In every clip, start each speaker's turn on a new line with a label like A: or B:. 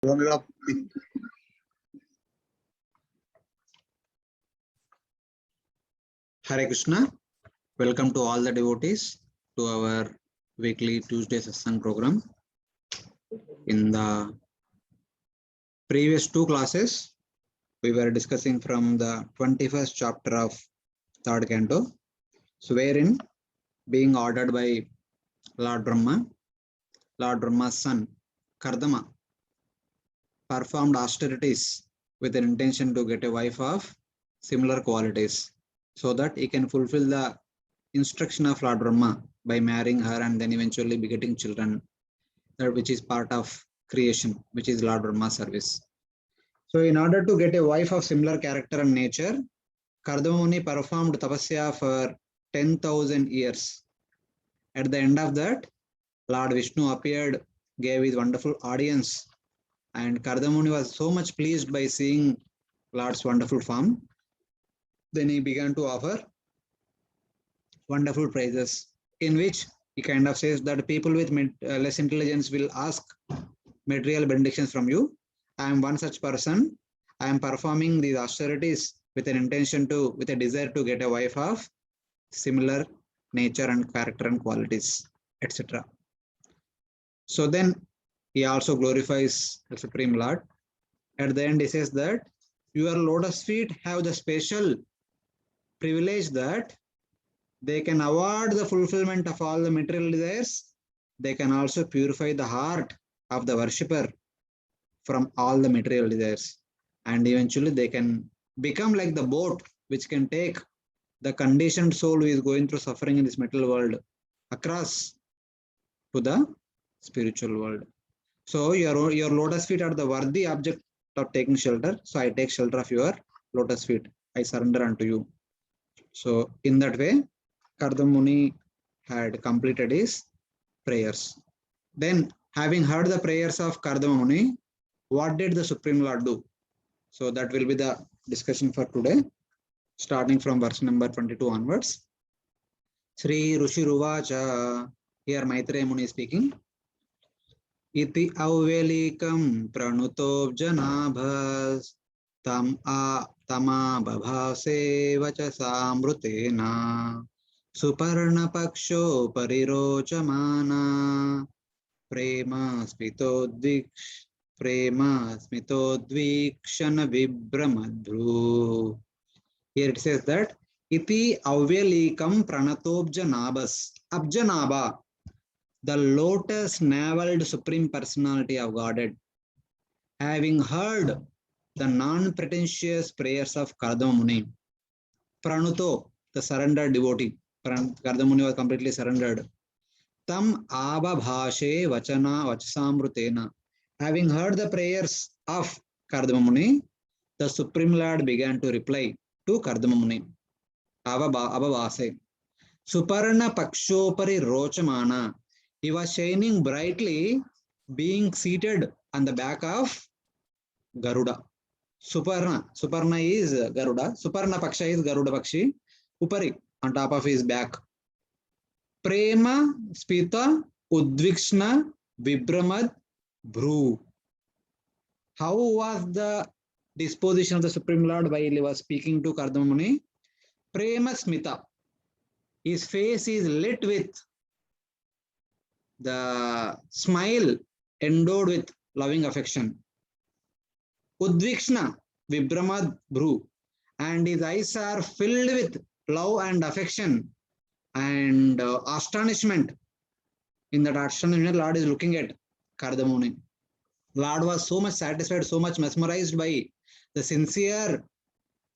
A: Hare Krishna. Welcome to all the devotees to our weekly Tuesday satsang program. In the previous two classes, we were discussing from the 21st chapter of third canto, so wherein being ordered by Lord Brahma's son Kardama performed austerities with an intention to get a wife of similar qualities, so that he can fulfill the instruction of Lord Brahma by marrying her and then eventually begetting children, which is part of creation, which is Lord Brahma's service. So in order to get a wife of similar character and nature, Kardama Muni performed tapasya for 10,000 years. At the end of that, Lord Vishnu appeared, gave his wonderful audience, and Kardama Muni was so much pleased by seeing Lord's wonderful form. Then he began to offer wonderful praises, in which he kind of says that people with less intelligence will ask material benedictions from you. I am one such person. I am performing these austerities with an intention to, with a desire to get a wife of similar nature and character and qualities, etc. So then he also glorifies the Supreme Lord. At the end, he says that your lotus feet have the special privilege that they can award the fulfillment of all the material desires. They can also purify the heart of the worshipper from all the material desires. And eventually they can become like the boat which can take the conditioned soul who is going through suffering in this material world across to the spiritual world. So your lotus feet are the worthy object of taking shelter. So I take shelter of your lotus feet. I surrender unto you. So in that way, Kardama Muni had completed his prayers. Then, having heard the prayers of Kardama Muni, what did the Supreme Lord do? So that will be the discussion for today, starting from verse number 22 onwards. Sri Rushi Ruvacha, here Maitreya Muni is speaking. Iti avvelikam pranutov janabhas tama babhase vachasamrutena Suparna paksho parirochamana prema smitodvikshana vibramadhru. Here it says that iti avvelikam pranatobjanabas. Abjanaba, the lotus naveled supreme personality of Godhead, having heard the non-pretentious prayers of Kardama Muni, pranuto, the surrendered devotee. Kardama Muni was completely surrendered. Tam abhabhashe vachasamrutena. Having heard the prayers of Kardama Muni, the Supreme Lord began to reply to Kardama Muni. Abhabhase. Suparna pakshopari rochamana. He was shining brightly, being seated on the back of Garuda. Suparna is Garuda. Suparna Paksha is Garuda Pakshi. Upari, on top of his back. Prema Spita Udvikshna Vibramad Bhru. How was the disposition of the Supreme Lord while he was speaking to Kardama Muni? Prema Smita. His face is lit with the smile endowed with loving affection. Udvikshna Vibramad Bhru. And his eyes are filled with love and affection and astonishment. In that astonishment, Lord is looking at Kardama Muni. Lord was so much satisfied, so much mesmerized by the sincere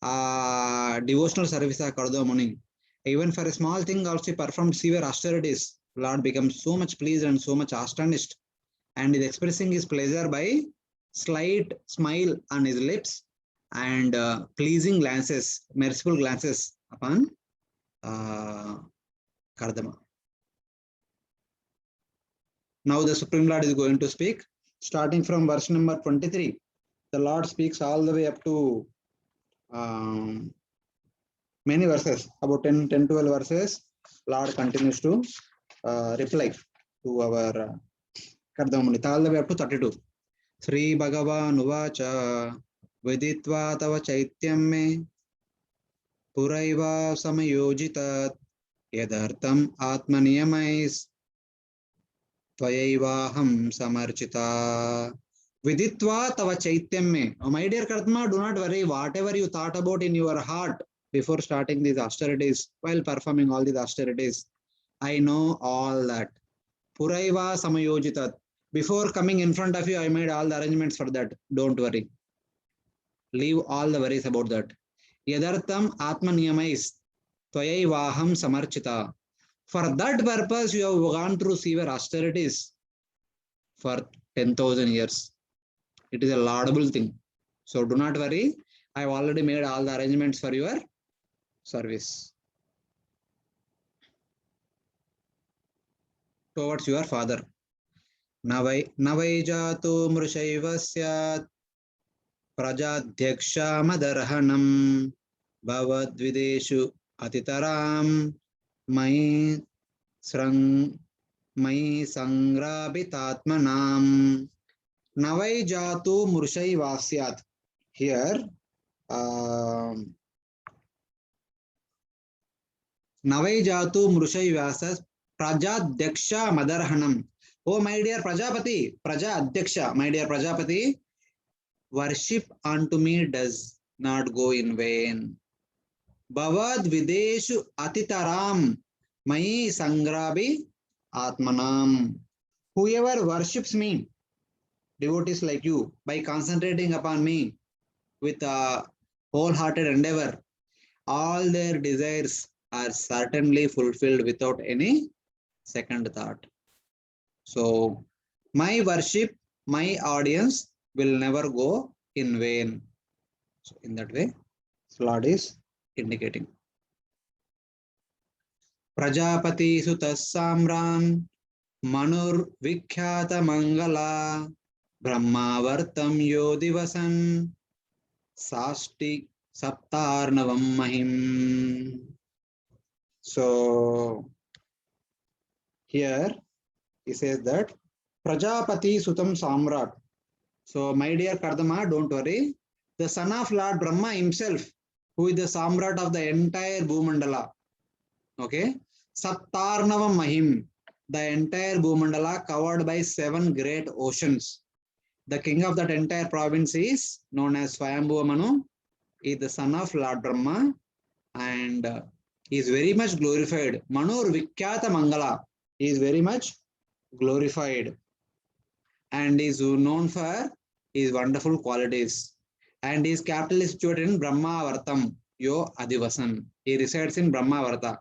A: devotional service of Kardama Muni. Even for a small thing also performed severe austerities. Lord becomes so much pleased and so much astonished, and is expressing his pleasure by slight smile on his lips and pleasing glances, merciful glances upon Kardama. Now the Supreme Lord is going to speak, starting from verse number 23. The Lord speaks all the way up to many verses, about 10-12 verses. Lord continues to reply to our Kardama Muni, all the way up to 32. Sri Bhagavan Uvacha Viditva Tava Chaityam Me Puraiva Samayojitat Yadartam Atmaniyamais Tvayaivaham Samarchita Viditva Tava Chaityam Me. Oh, my dear Kartma, do not worry. Whatever you thought about in your heart before starting these austerities, while performing all these austerities, I know all that. Puraiva Samayojitat. Before coming in front of you, I made all the arrangements for that. Don't worry. Leave all the worries about that. Yadartam Atma Niyamais Tvayaivaham Samarchita. For that purpose, you have gone through severe austerities for 10,000 years. It is a laudable thing. So do not worry. I have already made all the arrangements for your service towards your father. Navai Jato Mrushaiva Syat Prajadhyaksha Madarhanam Bhavadvideshu Atitaram Mai Srang Mai Sangrabitatmanam Navai Jatu Murshai Vasyat. Here, Navai Jatu Murshai Vasyat Prajadhyaksha Madarhanam. Oh, my dear Prajapati, Praja Adhyaksha, my dear Prajapati, worship unto me does not go in vain. Bhavad Videshu Atitaram Mai Sangrabi Atmanam. Whoever worships me, devotees like you, by concentrating upon me with a wholehearted endeavor, all their desires are certainly fulfilled without any second thought. So, my worship, my audience will never go in vain. So, in that way, Lord is indicating. Prajapati Sutas Samran Manur Vikhyata Mangala Brahmavartam Yodivasan Sasti Saptarnavam Mahim. So, here he says that Prajapati Sutam Samrat. So, my dear Kardama, don't worry. The son of Lord Brahma himself, who is the Samrat of the entire Bhumandala. Okay. Saptarnavam Mahim, the entire Bhumandala covered by 7 great oceans. The king of that entire province is known as Swayambhuva Manu. He is the son of Lord Brahma and he is very much glorified. Manur Vikhyata Mangala. He is very much glorified and is known for his wonderful qualities. And his capital is situated in Brahmavartam, Yo Adivasan. He resides in Brahmavarta.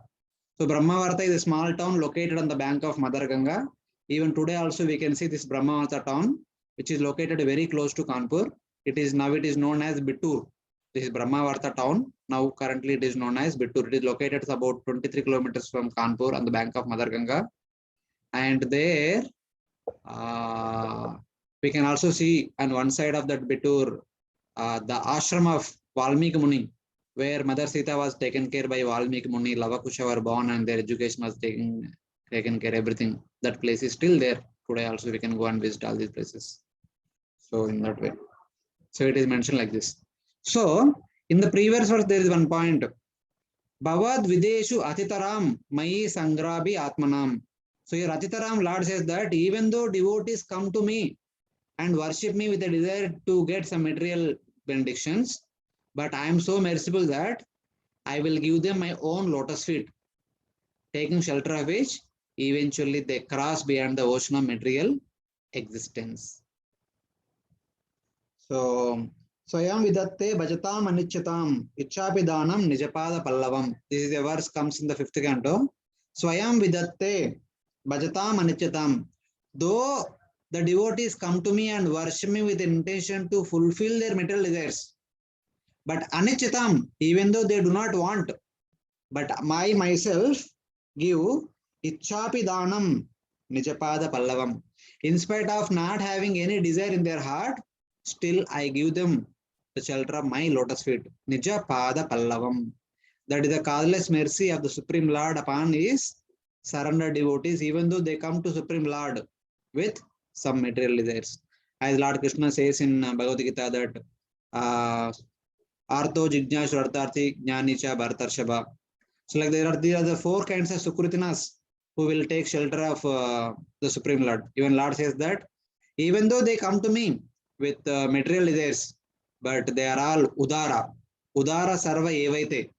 A: So Brahmavarta is a small town located on the bank of Mother Ganga. Even today also we can see this Brahmavarta town, which is located very close to Kanpur. It is known as Bittur. This is Brahmavarta town. Now currently it is known as Bittur. It is located about 23 kilometers from Kanpur on the bank of Mother Ganga. And there we can also see on one side of that Bittur the ashram of Valmiki Muni, where Mother Sita was taken care by Valmiki Muni, Lavakusha were born and their education was taken care, everything. That place is still there. Today also we can go and visit all these places. So in that way. So it is mentioned like this. So in the previous verse there is one point. Bhavad Videshu Atitaram Mai Sangrabi Atmanam. So here Atitaram Lord says that even though devotees come to me and worship me with a desire to get some material benedictions, but I am so merciful that I will give them my own lotus feet, taking shelter of which eventually they cross beyond the ocean of material existence. So, Swayam Vidatte Bhajatam Anichatam Ichapidanam Nijapada Pallavam. This is a verse comes in the 5th canto. Swayam Vidatte Bhajatam Anichatam. Though the devotees come to me and worship me with intention to fulfill their material desires, but Anichatam, even though they do not want, but myself give Ichapidanam Nijapada Pallavam. In spite of not having any desire in their heart, still I give them the shelter of my lotus feet. Nijapada Pallavam. That is the causeless mercy of the Supreme Lord upon his surrendered devotees, even though they come to Supreme Lord with some material desires. As Lord Krishna says in Bhagavad Gita that Artho Jignashu Artharthi Jnanicha Bhartarshaba. So like there are the four kinds of Sukritinas who will take shelter of the Supreme Lord. Even Lord says that even though they come to me with material desires, but they are all Udara. Udara Sarva Evaite.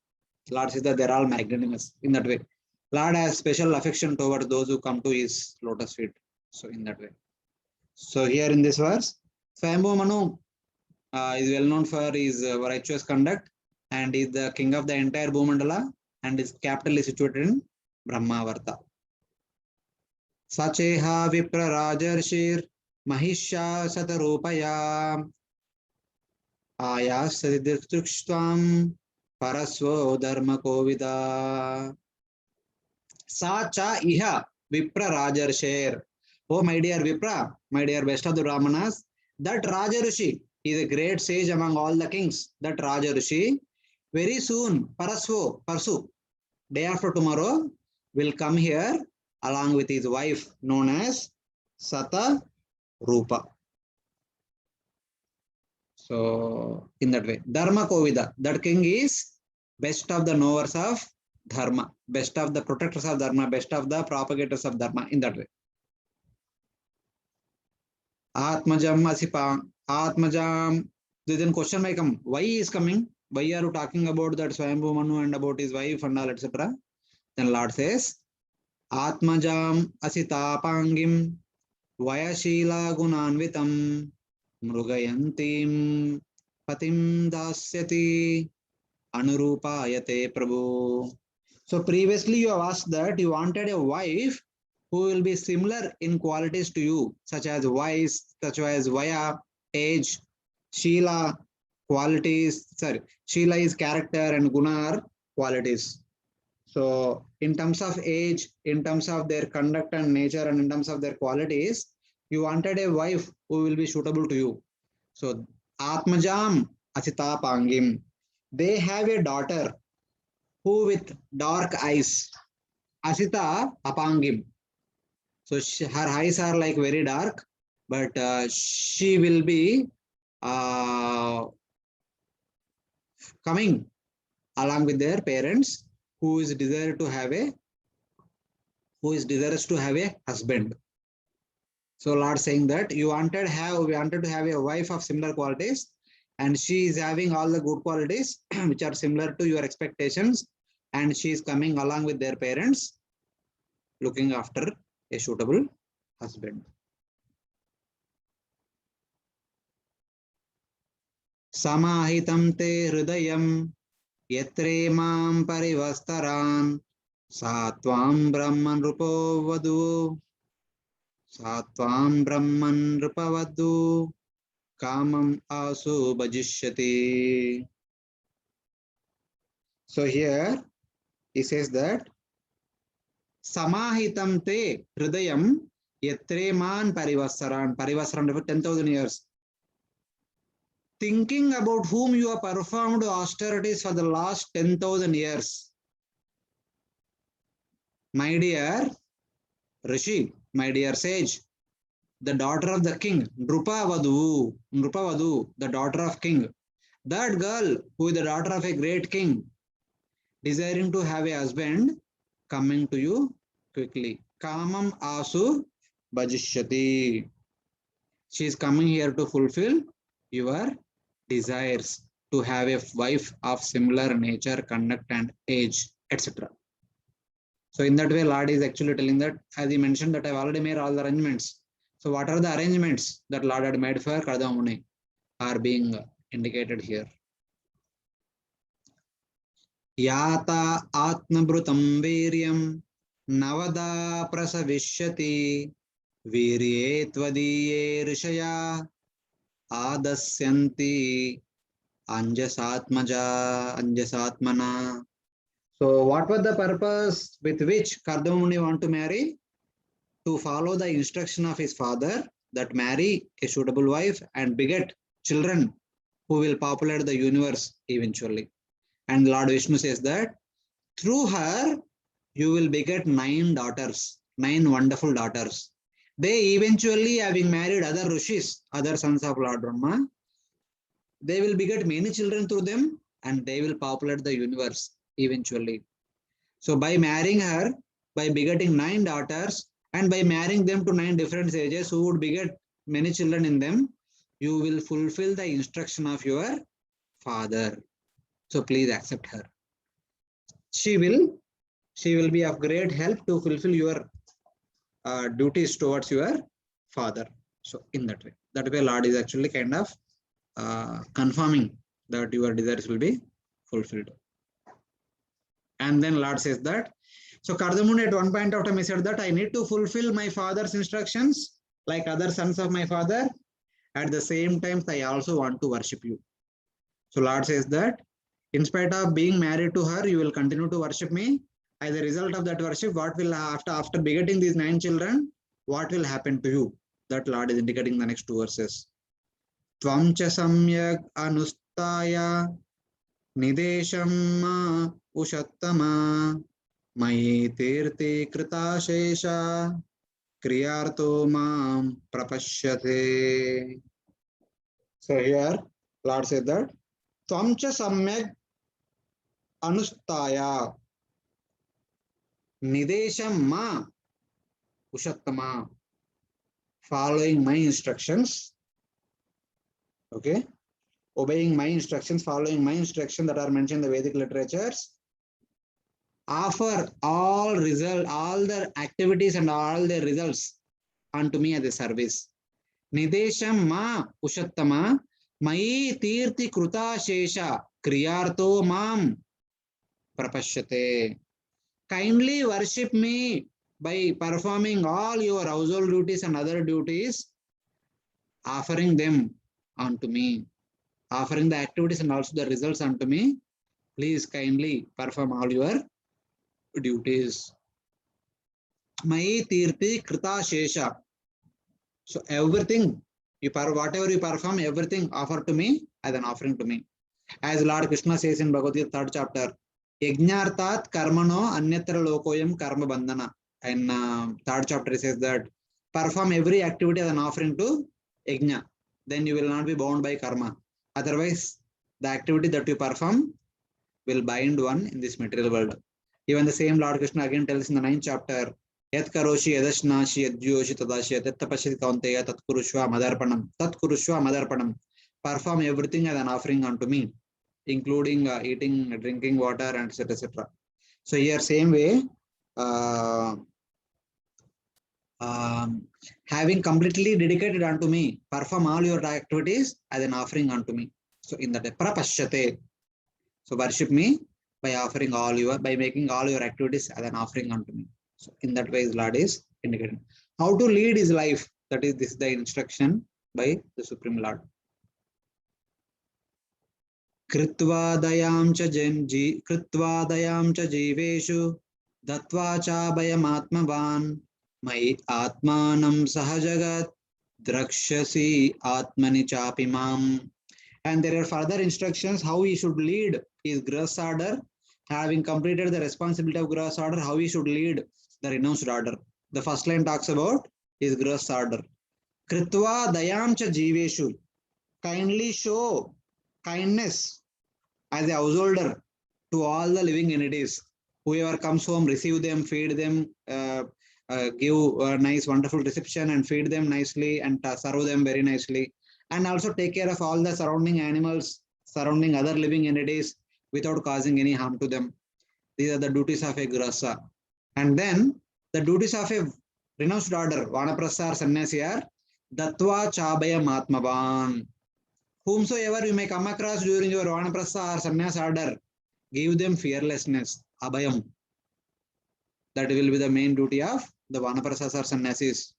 A: Lord says that they are all magnanimous in that way. Lord has special affection towards those who come to his lotus feet. So in that way. So here in this verse, Swayambhu Manu is well known for his righteous conduct and is the king of the entire Bhumandala and his capital is situated in Brahmavarta. Sacheha Vipra Rajarshir Mahisha Satarupaya Ayas Siddhishtam Parasvo Dharma Kovida Sacha Iha Vipra Rajarshir. Oh, my dear Vipra, my dear best of the Brahmanas, that Rajarshi is a great sage among all the kings. That Rajarshi, very soon, Parsu, day after tomorrow, will come here along with his wife known as Sata Rupa. So, in that way, Dharma Kovida, that king is best of the knowers of Dharma, best of the protectors of Dharma, best of the propagators of Dharma, in that way. Atmajam Asipa, Atmajam, then question may come, why he is coming? Why are you talking about that Swayambhu Manu and about his wife and all, etc.? Then Lord says, Atmajam Asitapangim Vayashila Gunanvitam Mrugayantim Patim Dasyati Anurupayate Prabhu. So previously you have asked that you wanted a wife who will be similar in qualities to you, such as wise, such as Vaya, age, Sheila, qualities. Sorry, Sheila is character and Guna are qualities. So in terms of age, in terms of their conduct and nature, and in terms of their qualities, you wanted a wife who will be suitable to you. So Atmajam Asita Pangim. They have a daughter who with dark eyes. Asita Apangim. So her eyes are like very dark, but she will be coming along with their parents who is desirous to have a husband. So Lord saying that we wanted to have a wife of similar qualities, and she is having all the good qualities which are similar to your expectations, and she is coming along with their parents, looking after a suitable husband. Samahitam te hridayam yatre mam parivastaran satvam brahman rupo vadu Satvam Brahman Rupavadu Kamam Asu Bajishyati. So here he says that Samahitam te Hridayam Yatreman Parivasaran. Parivasaran for 10,000 years. Thinking about whom you have performed austerities for the last 10,000 years. My dear Rishi, my dear sage, the daughter of the king, Nrupavadu, the daughter of king, that girl who is the daughter of a great king, desiring to have a husband, coming to you quickly. Kamam Asu Bajishyati. She is coming here to fulfill your desires, to have a wife of similar nature, conduct and age, etc. So in that way, Lord is actually telling that, as he mentioned, that I've already made all the arrangements. So what are the arrangements that Lord had made for Kardama Muni are being indicated here. Yata Atmabrutam Viryam Navada Prasavishyati Virye Tvadiye Rishaya Adasyanti Anjasatmana. So what was the purpose with which Kardama Muni want to marry? To follow the instruction of his father, that marry a suitable wife and beget children who will populate the universe eventually. And Lord Vishnu says that through her you will beget 9 daughters, 9 wonderful daughters. They eventually, having married other rishis, other sons of Lord Brahma, they will beget many children through them and they will populate the universe eventually. So by marrying her, by begetting 9 daughters and by marrying them to 9 different ages who would beget many children in them, you will fulfill the instruction of your father. So please accept her. She will be of great help to fulfill your duties towards your father. So in that way Lord is actually kind of confirming that your desires will be fulfilled. And then Lord says that, so Kardamuni at one point of time he said that I need to fulfill my father's instructions like other sons of my father. At the same time, I also want to worship you. So Lord says that in spite of being married to her, you will continue to worship me. As a result of that worship, what will after begetting these 9 children, what will happen to you? That Lord is indicating the next 2 verses. Tvam cha samyak anustaya nidesham ushattama mayi tirti krita shesha kriyarto mam prapashyate. So here Lord said that Tvam cha samyak anustaya nidesham ma ushattama, following my instructions, okay, obeying my instructions, following my instructions that are mentioned in the Vedic literatures, offer all the activities and all the results unto me as a service. Nidesham ma ushattama mayi tirti kruta shesha kriyarto mam prapashyate. Kindly worship me by performing all your household duties and other duties, offering them unto me, offering the activities and also the results unto me. Please kindly perform all your duties. Mayi tirti krita shesha. So everything, whatever you perform, everything offer to me as an offering to me. As Lord Krishna says in Bhagavad Gita 3rd chapter, Yajnartat karmano anyatra lokoyam karma bandhana. And 3rd chapter says that perform every activity as an offering to yajna. Then you will not be bound by karma. Otherwise, the activity that you perform will bind one in this material world. Even the same Lord Krishna again tells in the 9th chapter, Yat karoshi yadashnashi yadyoshi tadashi yattapashi kaunteya tatkurushva madarpanam. Perform everything as an offering unto me, including eating, drinking water, and etc. etc. So here same way, having completely dedicated unto me, perform all your activities as an offering unto me. So in that prapashyate. So worship me by offering by making all your activities as an offering unto me. So in that way, Lord is indicating how to lead his life. That is, this is the instruction by the Supreme Lord. Kritva dayam cha jiveshu datva cha bayam atmavan mai atmanam sahajagat drakshasi atmani chapimam. And there are further instructions how he should lead his grahastha order, having completed the responsibility of grahastha order, how he should lead the renounced order. The first line talks about his grahastha order. Kritva dayam cha jiveshu, kindly show kindness as a householder to all the living entities. Whoever comes home, receive them, feed them, give a nice, wonderful reception and feed them nicely and serve them very nicely. And also take care of all the surrounding animals, surrounding other living entities without causing any harm to them. These are the duties of a grahastha. And then the duties of a renounced order, Vanaprastha or Sannyasi are Datva Chabaya Matmavan. Whomsoever you may come across during your Vanaprastha or Sannyas order, give them fearlessness, Abhayam. That will be the main duty of the Vanaprasthas or Sannyasis.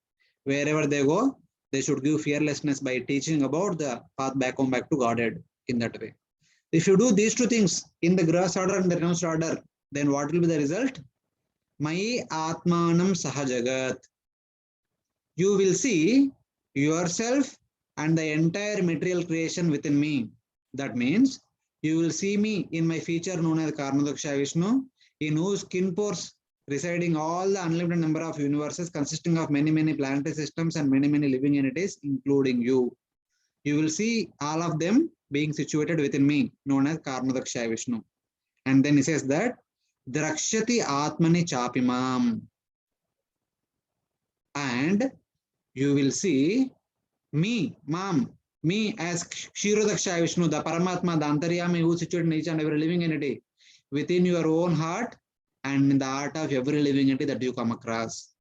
A: Wherever they go, they should give fearlessness by teaching about the path back home, back to Godhead in that way. If you do these 2 things in the grahastha order and the renounced order, then what will be the result? Mai atmanam sahajagat. You will see yourself and the entire material creation within me. That means you will see me in my feature known as Karmadoksha Vishnu, in whose skin pores residing all the unlimited number of universes consisting of many planetary systems and many living entities, including you. You will see all of them being situated within me, known as Karmadakshaya Vishnu. And then he says that Drakshati Atmani Chapimam. And you will see me, me as Kshirodakshaya Vishnu, the Paramatma, the Antaryami who is situated in each and every living entity within your own heart and in the heart of every living entity that you come across.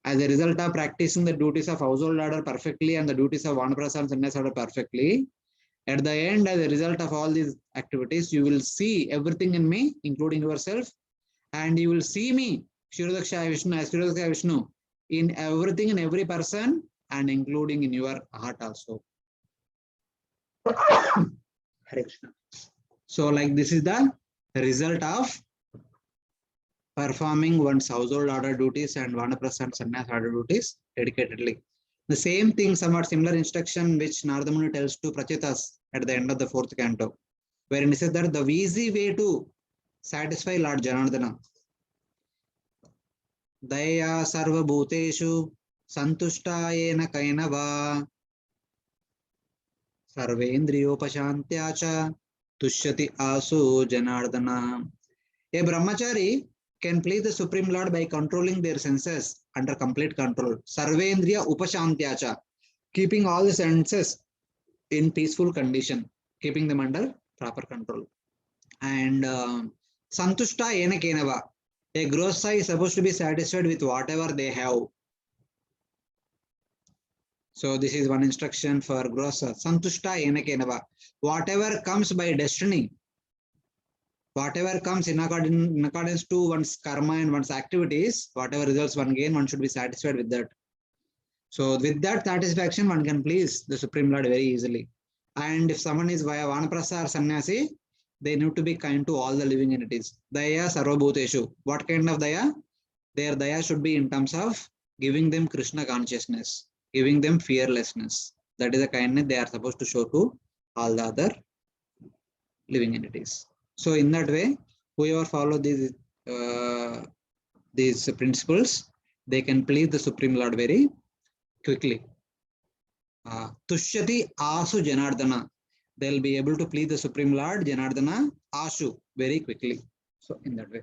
A: As a result of practicing the duties of household order perfectly and the duties of Vanaprastha and Sannyasa order perfectly, at the end, as a result of all these activities, you will see everything in me, including yourself, and you will see me, Kshirodakshaya Vishnu, as Kshirodakshaya Vishnu, in everything, in every person, and including in your heart also. Hare Krishna. So, like this is the result of performing one's household order duties and Vanaprastha and Sannyasa order duties dedicatedly. The same thing, somewhat similar instruction which Narada Muni tells to Prachetas at the end of the 4th canto, wherein he says that the easy way to satisfy Lord Janardana, Daya Sarva Bhuteshu Santushtayena Kainava Sarvendriyopashantya cha Tushyati Asu Janardana. A brahmachari can please the Supreme Lord by controlling their senses under complete control. Sarvendriya Upashantyacha, keeping all the senses in peaceful condition, keeping them under proper control. And Santushta Yena Kenava, a Grosha is supposed to be satisfied with whatever they have. So this is one instruction for Grosha. Santushta Yena Kenava, whatever comes by destiny, whatever comes in accordance to one's karma and one's activities, whatever results one gain, one should be satisfied with that. So with that satisfaction, one can please the Supreme Lord very easily. And if someone is via Vanaprastha or Sannyasi, they need to be kind to all the living entities. Daya Sarvabhuteshu. What kind of daya? Their daya should be in terms of giving them Krishna consciousness, giving them fearlessness. That is the kindness they are supposed to show to all the other living entities. So in that way, whoever follow these principles, they can please the Supreme Lord very quickly. Tushyati Asu Janardana. They'll be able to please the Supreme Lord Janardana Ashu very quickly. So in that way,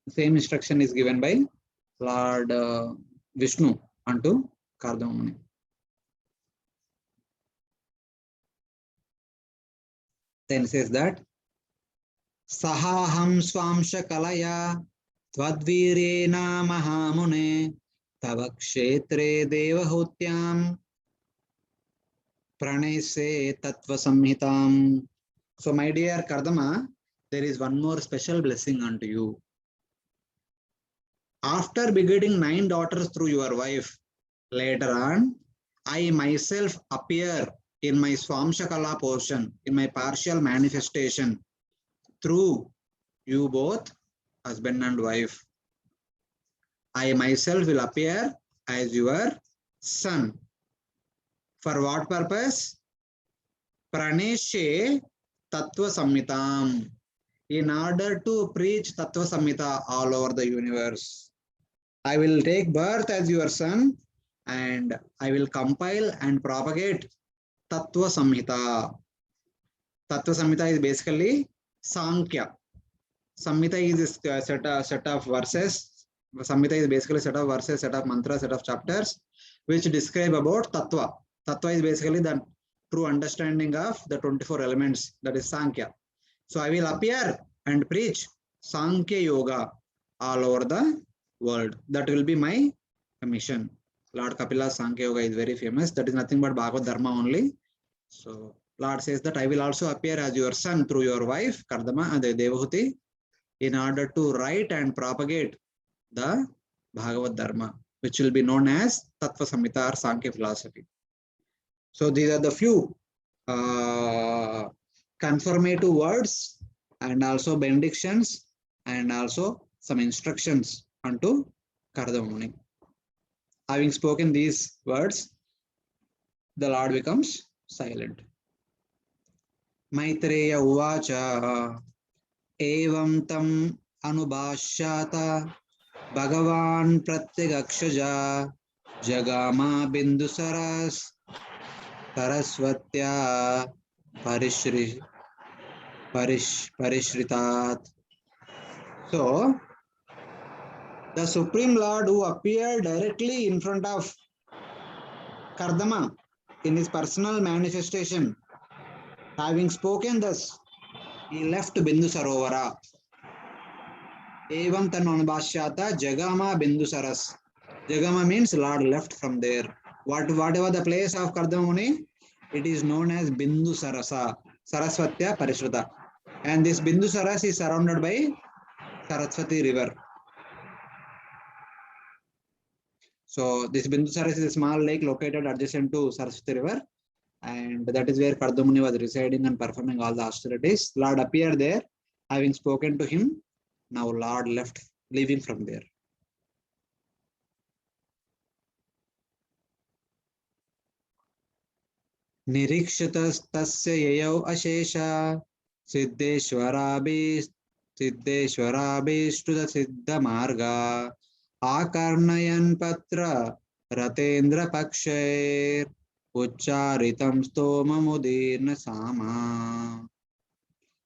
A: the same instruction is given by Lord Vishnu unto Kardama Muni. Then says that Sahaham Swamsha Kalaya Tvadvirena Mahamune Tava Kshetre Devahutyam Pranese Tattva Samhitam. So, my dear Kardama, there is one more special blessing unto you. After begetting 9 daughters through your wife, later on, I myself appear in my Swamshakala portion, in my partial manifestation, through you both, husband and wife. I myself will appear as your son. For what purpose? Praneshe Tattva Samhitam. In order to preach Tattva Samhita all over the universe. I will take birth as your son and I will compile and propagate Tattva Samhita. Tattva Samhita is basically Sankhya. Samhita is a set of verses. Samhita is basically a set of verses, set of mantras, set of chapters which describe about Tattva. Tattva is basically the true understanding of the 24 elements, that is Sankhya. So I will appear and preach Sankhya Yoga all over the world. That will be my mission. Lord Kapila's Sankhya Yoga is very famous. That is nothing but Bhagavad Dharma only. So Lord says that I will also appear as your son through your wife, Kardama and Devahuti, in order to write and propagate the Bhagavad Dharma, which will be known as Tattva Samhita or Sankhya philosophy. So these are the few confirmative words and also benedictions and also some instructions unto Kardama Muni. Having spoken these words, the Lord becomes silent. Maitreya Uvacha Evam Tam Anubhashyata Bhagavan Pratyakshaja Jagama Bindusaras Saraswatya Parishritat. So, the Supreme Lord who appeared directly in front of Kardama in his personal manifestation, having spoken thus, he left Bindu Sarovara. Evam Tanvanbashyata Jagama Bindusaras. Jagama means Lord left from there. Whatever the place of Kardama Muni, it is known as Bindu Sarasa, Saraswatya Parishrita. And this Bindu Saras is surrounded by Saraswati river. So this Bindu Saras is a small lake located adjacent to Saraswati river, and that is where Kardama Muni was residing and performing all the austerities. Lord appeared there, having spoken to him. Now Lord left, leaving from there. Nirikshtastasya yayau ashesha siddheshwarabhishtuta siddha marga akarnayan patra ratendra pakshair uchcharitam stoma mudirna sama.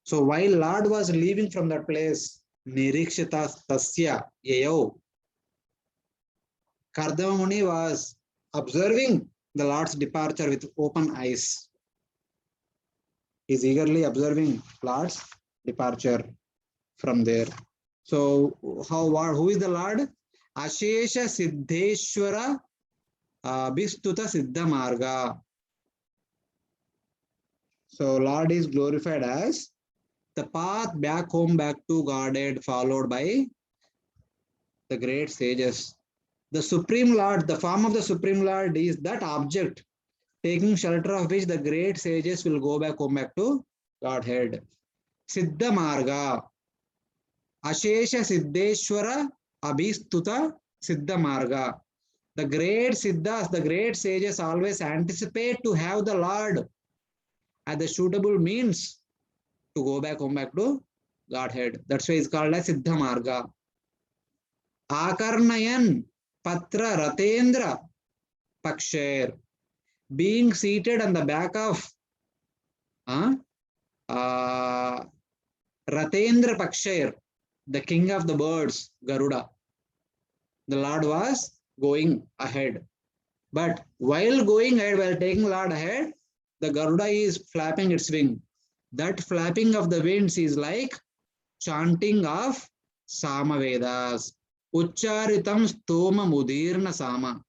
A: So while Lord was leaving from that place, Nirikshtasya yayau, Kardama Muni was observing the Lord's departure with open eyes. He is eagerly observing Lord's departure from there. So, who is the Lord? Ashesha Siddheshwara Bhistuta Siddha Marga. So, Lord is glorified as the path back home, back to Godhead, followed by the great sages. The Supreme Lord, the form of the Supreme Lord is that object, taking shelter of which the great sages will go back home, back to Godhead. Siddha Marga. Ashesha Siddheshwara Abhistuta Siddha Marga. The great Siddhas, the great sages always anticipate to have the Lord as the suitable means to go back home, back to Godhead. That's why it's called as Siddha Marga. Akarnayan Patra Ratendra Paksher. Being seated on the back of Ratendra Paksher, the king of the birds, Garuda. The Lord was going ahead. But while going ahead, while taking Lord ahead, the Garuda is flapping its wing. That flapping of the wings is like chanting of Samavedas. Uchcharitam stoma mudirna sama.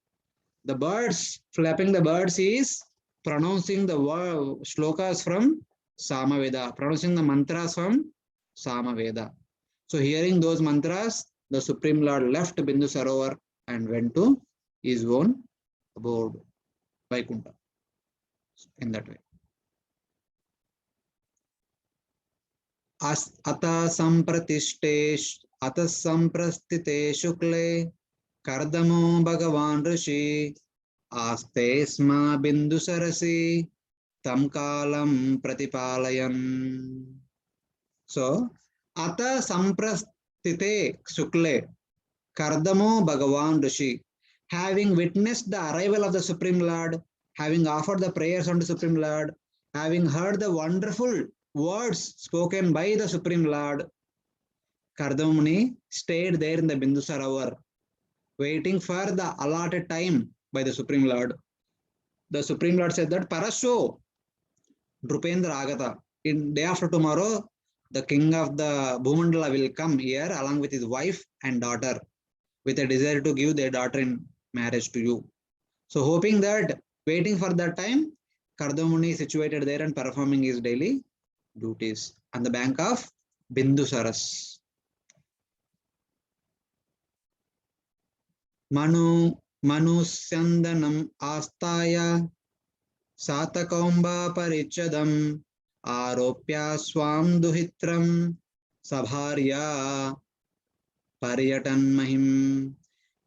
A: The birds, flapping the birds is pronouncing the shlokas from Samaveda, pronouncing the mantras from Samaveda. So hearing those mantras, the Supreme Lord left Bindu Sarovar and went to his own abode, Vaikuntha. In that way. Ata samprastite shukle Kardamo Bhagavan Rishi Aste Sma Bindu Sarasi Tam Kalam Pratipalayan. So, Ata Samprastite Shukle Kardamo Bhagavan Rishi, having witnessed the arrival of the Supreme Lord, having offered the prayers unto Supreme Lord, having heard the wonderful words spoken by the Supreme Lord, Kardama Muni stayed there in the Bindu Sarovar, waiting for the allotted time by the Supreme Lord. The Supreme Lord said that Parasho Drupendra Agata, in day after tomorrow, the king of the Bhumandala will come here along with his wife and daughter with a desire to give their daughter in marriage to you. So hoping that, waiting for that time, Kardama Muni is situated there and performing his daily duties on the bank of Bindu Saras. Manu Sandanam Astaya Satakomba Parichadam Aropya Swam Duhitram Sabharya Paryatan Mahim.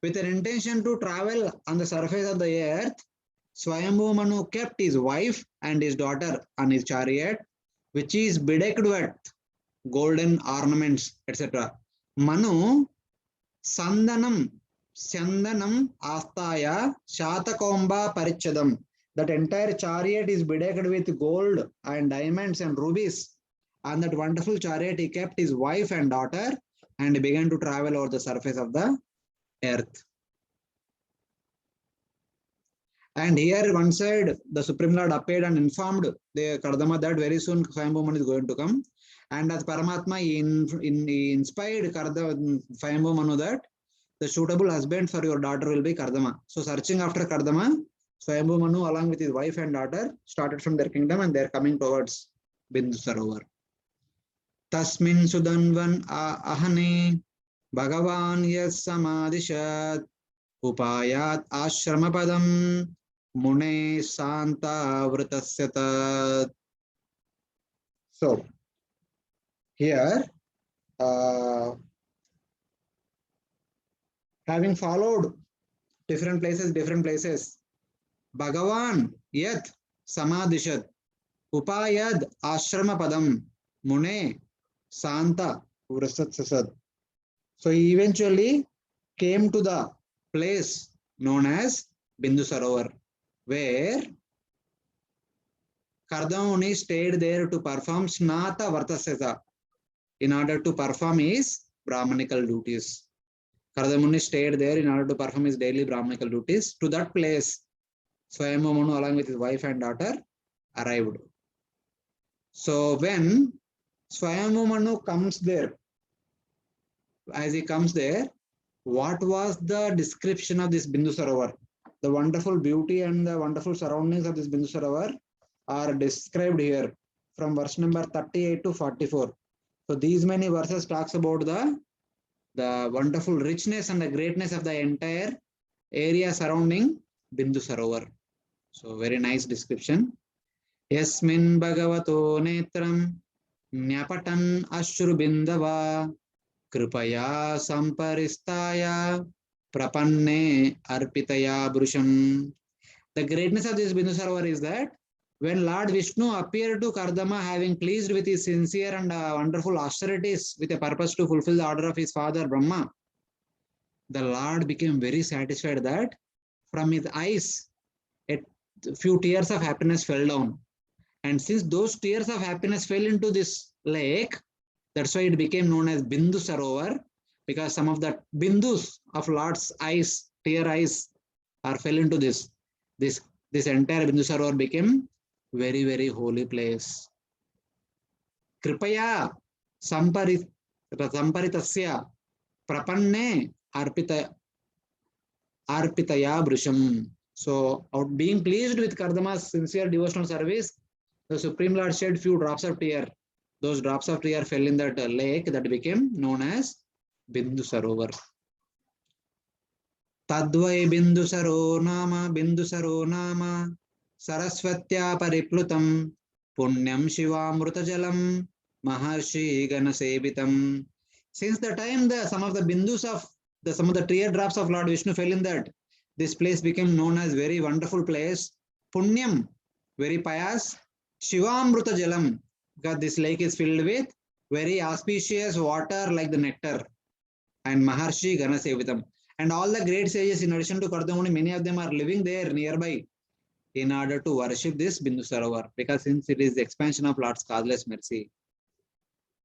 A: With an intention to travel on the surface of the earth, Swayambhu Manu kept his wife and his daughter on his chariot, which is bedecked with golden ornaments, etc. Manu Sandanam, Chandanam Astaya, Shatakomba Parichadam. That entire chariot is bedecked with gold and diamonds and rubies. And that wonderful chariot he kept his wife and daughter and began to travel over the surface of the earth. And here one side the Supreme Lord appeared and informed the Kardama that very soon Swayambhu is going to come. And as Paramatma he inspired Swayambhu Manu that the suitable husband for your daughter will be Kardama. So searching after Kardama, Swayambhu Manu along with his wife and daughter started from their kingdom and they are coming towards Bindu Sarovar. Tasmin Sudanvan Ahane Bhagavan Yas Samadishat Upayat Ashramapadam Mune Santa Vritasyata. So here having followed different places, Bhagavan Yat Samadishat Upayad Ashramapadam Mune Santa Vritasyat. So he eventually came to the place known as Bindu Sarovar, where Kardama Muni stayed there to perform Snata Vartaseta in order to perform his Brahmanical duties. Kardama Muni stayed there in order to perform his daily Brahmanical duties. To that place, Swayambhu Manu along with his wife and daughter arrived. So when Swayambhu Manu comes there, as he comes there, what was the description of this Bindu Sarovar? The wonderful beauty and the wonderful surroundings of this Bindu Sarovar are described here from verse number 38 to 44. So these many verses talks about the wonderful richness and the greatness of the entire area surrounding Bindu Sarovar. So very nice description. Yasmin Bhagavato Netram Nyapatan Ashru Bindava Kripaya Samparistaya Prapanne Arpitaya Brusham. The greatness of this Bindu Sarovar is that when Lord Vishnu appeared to Kardama, having pleased with his sincere and wonderful austerities with a purpose to fulfill the order of his father Brahma, the Lord became very satisfied that from his eyes a few tears of happiness fell down. And since those tears of happiness fell into this lake, that's why it became known as Bindu Sarovar, because some of the bindus of Lord's eyes, tear eyes, are fell into this. This entire Bindu Sarovar became very, very holy place. Kripaya Samparitasya Prapanne Arpitaya Brusham. So, out being pleased with Kardama's sincere devotional service, the Supreme Lord shed few drops of tear. Those drops of tear fell in that lake that became known as Bindu Sarovar. Tadvai Bindu Saro Nama Saraswatya Pariplutam Punyam Shivamruta Jalam Maharshi Ganasevitam. Since the time some of the bindus of some of the tear drops of Lord Vishnu fell in that, this place became known as very wonderful place. Punyam, very pious. Shivamruta Jalam, because this lake is filled with very auspicious water like the nectar. And Maharshi Ganasevitam. And all the great sages, in addition to Kardama Muni, many of them are living there nearby in order to worship this Bindu Sarovar, because since it is the expansion of Lord's causeless mercy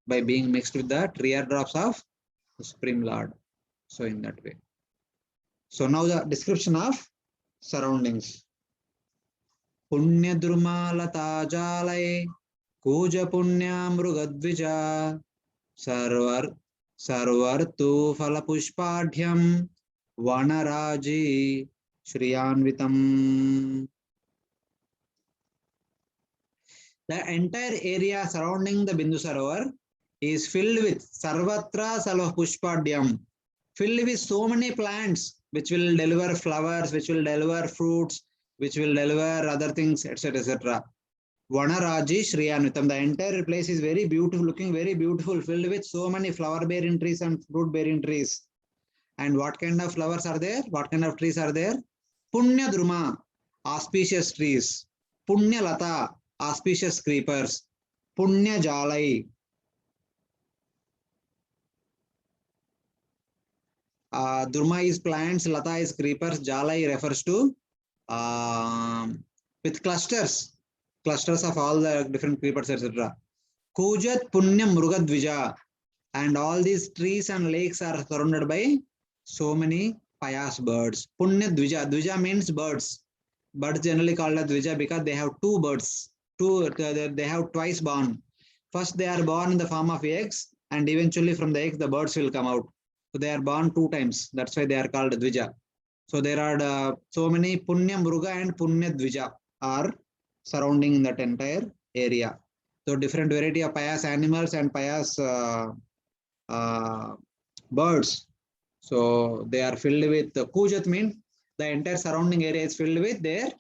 A: by being mixed with the tear drops of the Supreme Lord. So in that way. So now the description of surroundings. Punya Druma Lata Jalai Kuja Punya Mrugadvija Sarvartu Falapushpadhyam Vanaraji Shriyanvitam. The entire area surrounding the Bindu Sarovar is filled with Sarvatra Salapushpadhyam, filled with so many plants which will deliver flowers, which will deliver fruits, which will deliver other things, etc. etc. Vanaraji Shriyanvitam. The entire place is very beautiful, looking very beautiful, filled with so many flower bearing trees and fruit bearing trees. And what kind of flowers are there? What kind of trees are there? Punya Druma, auspicious trees. Punya Lata, auspicious creepers. Punya Jalai. Durma is plants, Lata is creepers, Jalai refers to with clusters of all the different creepers, etc. Kujat Punya Mrugadvija, and all these trees and lakes are surrounded by so many pious birds. Punya Dvija, Dvija means birds. Birds generally called as Dvija because they have two birds. They have twice born. First, they are born in the form of eggs, and eventually from the eggs, the birds will come out. So they are born two times. That's why they are called Dvija. So there are so many Punya Mruga and Punya Dvija are surrounding that entire area. So different variety of pious animals and pious birds. So they are filled with Kujat means the entire surrounding area is filled with their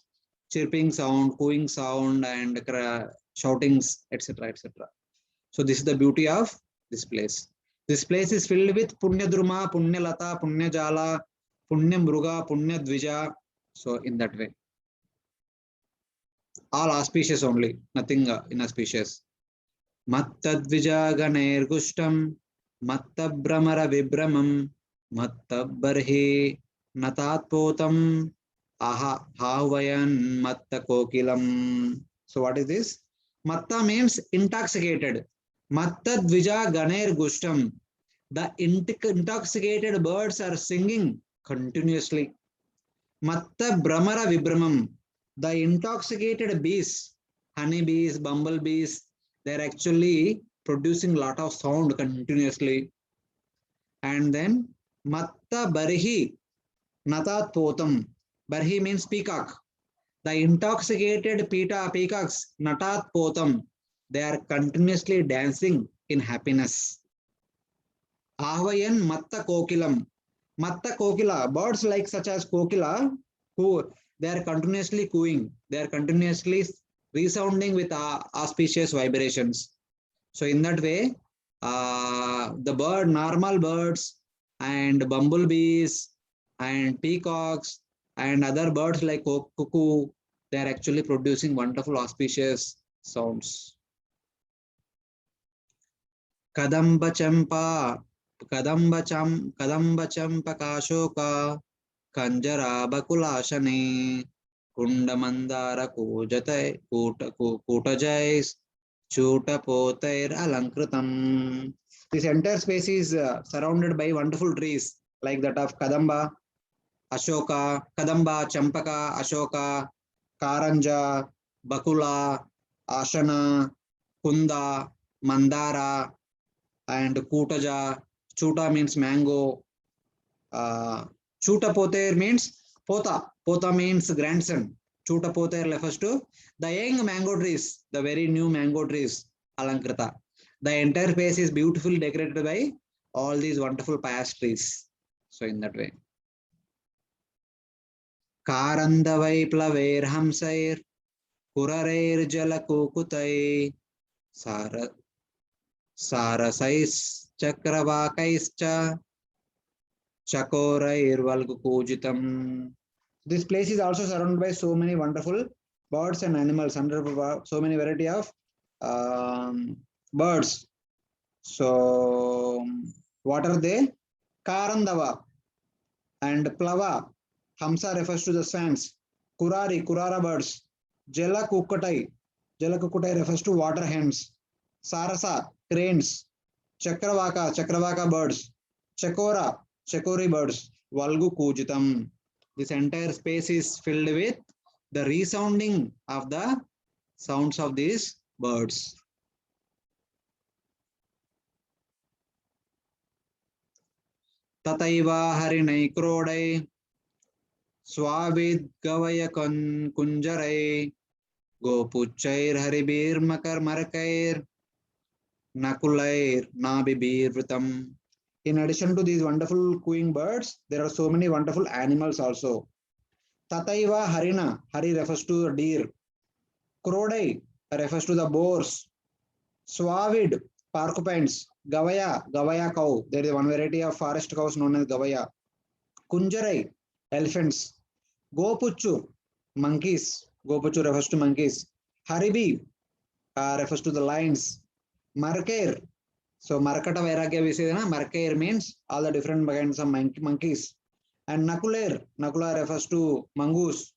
A: chirping sound, cooing sound, and shoutings, etc. etc. So this is the beauty of this place. This place is filled with Punya Druma, Punya Lata, Punya Jala, Punya Mruga, Punya Dvija. So in that way. All auspicious only, nothing inauspicious. Matta Dvija Ganer Gushtam, Matta Brahmara Vibramam, Matta Barhi Natat Potam, Aha Havayan Matta Kokilam. So what is this? Matta means intoxicated. Matta Dvija Ganer Gushtam. The intoxicated birds are singing continuously. Matta Brahmara Vibramam. The intoxicated bees, honeybees, bumblebees, they're actually producing a lot of sound continuously. And then Matta Barhi Natat Potam. Barhi means peacock. The intoxicated peacocks, Natat Potam, they are continuously dancing in happiness. Ahvayan Matta Kokilam. Matta Kokila, birds like such as Kokila, who they are continuously cooing, they are continuously resounding with auspicious vibrations. So in that way, the normal birds and bumblebees and peacocks and other birds like cuckoo, they are actually producing wonderful auspicious sounds. Kadamba Champa, Kadamba Champa Kashoka, Kanjara Bakulashane, Kundamandara Kutajais, Chuta Potair Alankritam. This entire space is surrounded by wonderful trees like that of Kadamba, Ashoka, Kadamba, Champaka, Ashoka, Karanja, Bakula, Ashana, Kunda, Mandara, and Kutaja. Chuta means mango. Chuta Potair means Pota. Pota means grandson. Chuta Potair refers to the young mango trees, the very new mango trees, Alankrita. The entire place is beautifully decorated by all these wonderful pious trees. So in that way. Karandavai plaver hamsair, Kurareir jalakukutai, Sarasais Chakravakaischa, Chakorair Valgukujitam. This place is also surrounded by so many wonderful birds and animals, under so many variety of birds. So what are they? Karandava and Plava. Hamsa refers to the swans. Kurari, Kurara birds. Jala Kukutai refers to water hens. Sarasa, cranes. Chakravaka birds. Chakora, Chakori birds. Valgu Kujitam. This entire space is filled with the resounding of the sounds of these birds. Tataiva Harinai Krodai, Swavid Gavaya Kunjarai, Gopuchair Haribir Makar Marakair, Nakulair Nabibir Vritam. In addition to these wonderful cooing birds, there are so many wonderful animals also. Tataiva Harina, Hari refers to the deer. Krodai refers to the boars. Swavid, porcupines. Gavaya cow. There is one variety of forest cows known as Gavaya. Kunjarai, elephants. Gopuchu, monkeys. Gopuchu refers to monkeys. Haribi refers to the lions. Markair, So Marakata Vairagya we say, Markair means all the different kinds of monkeys. And Nakula refers to mongoose.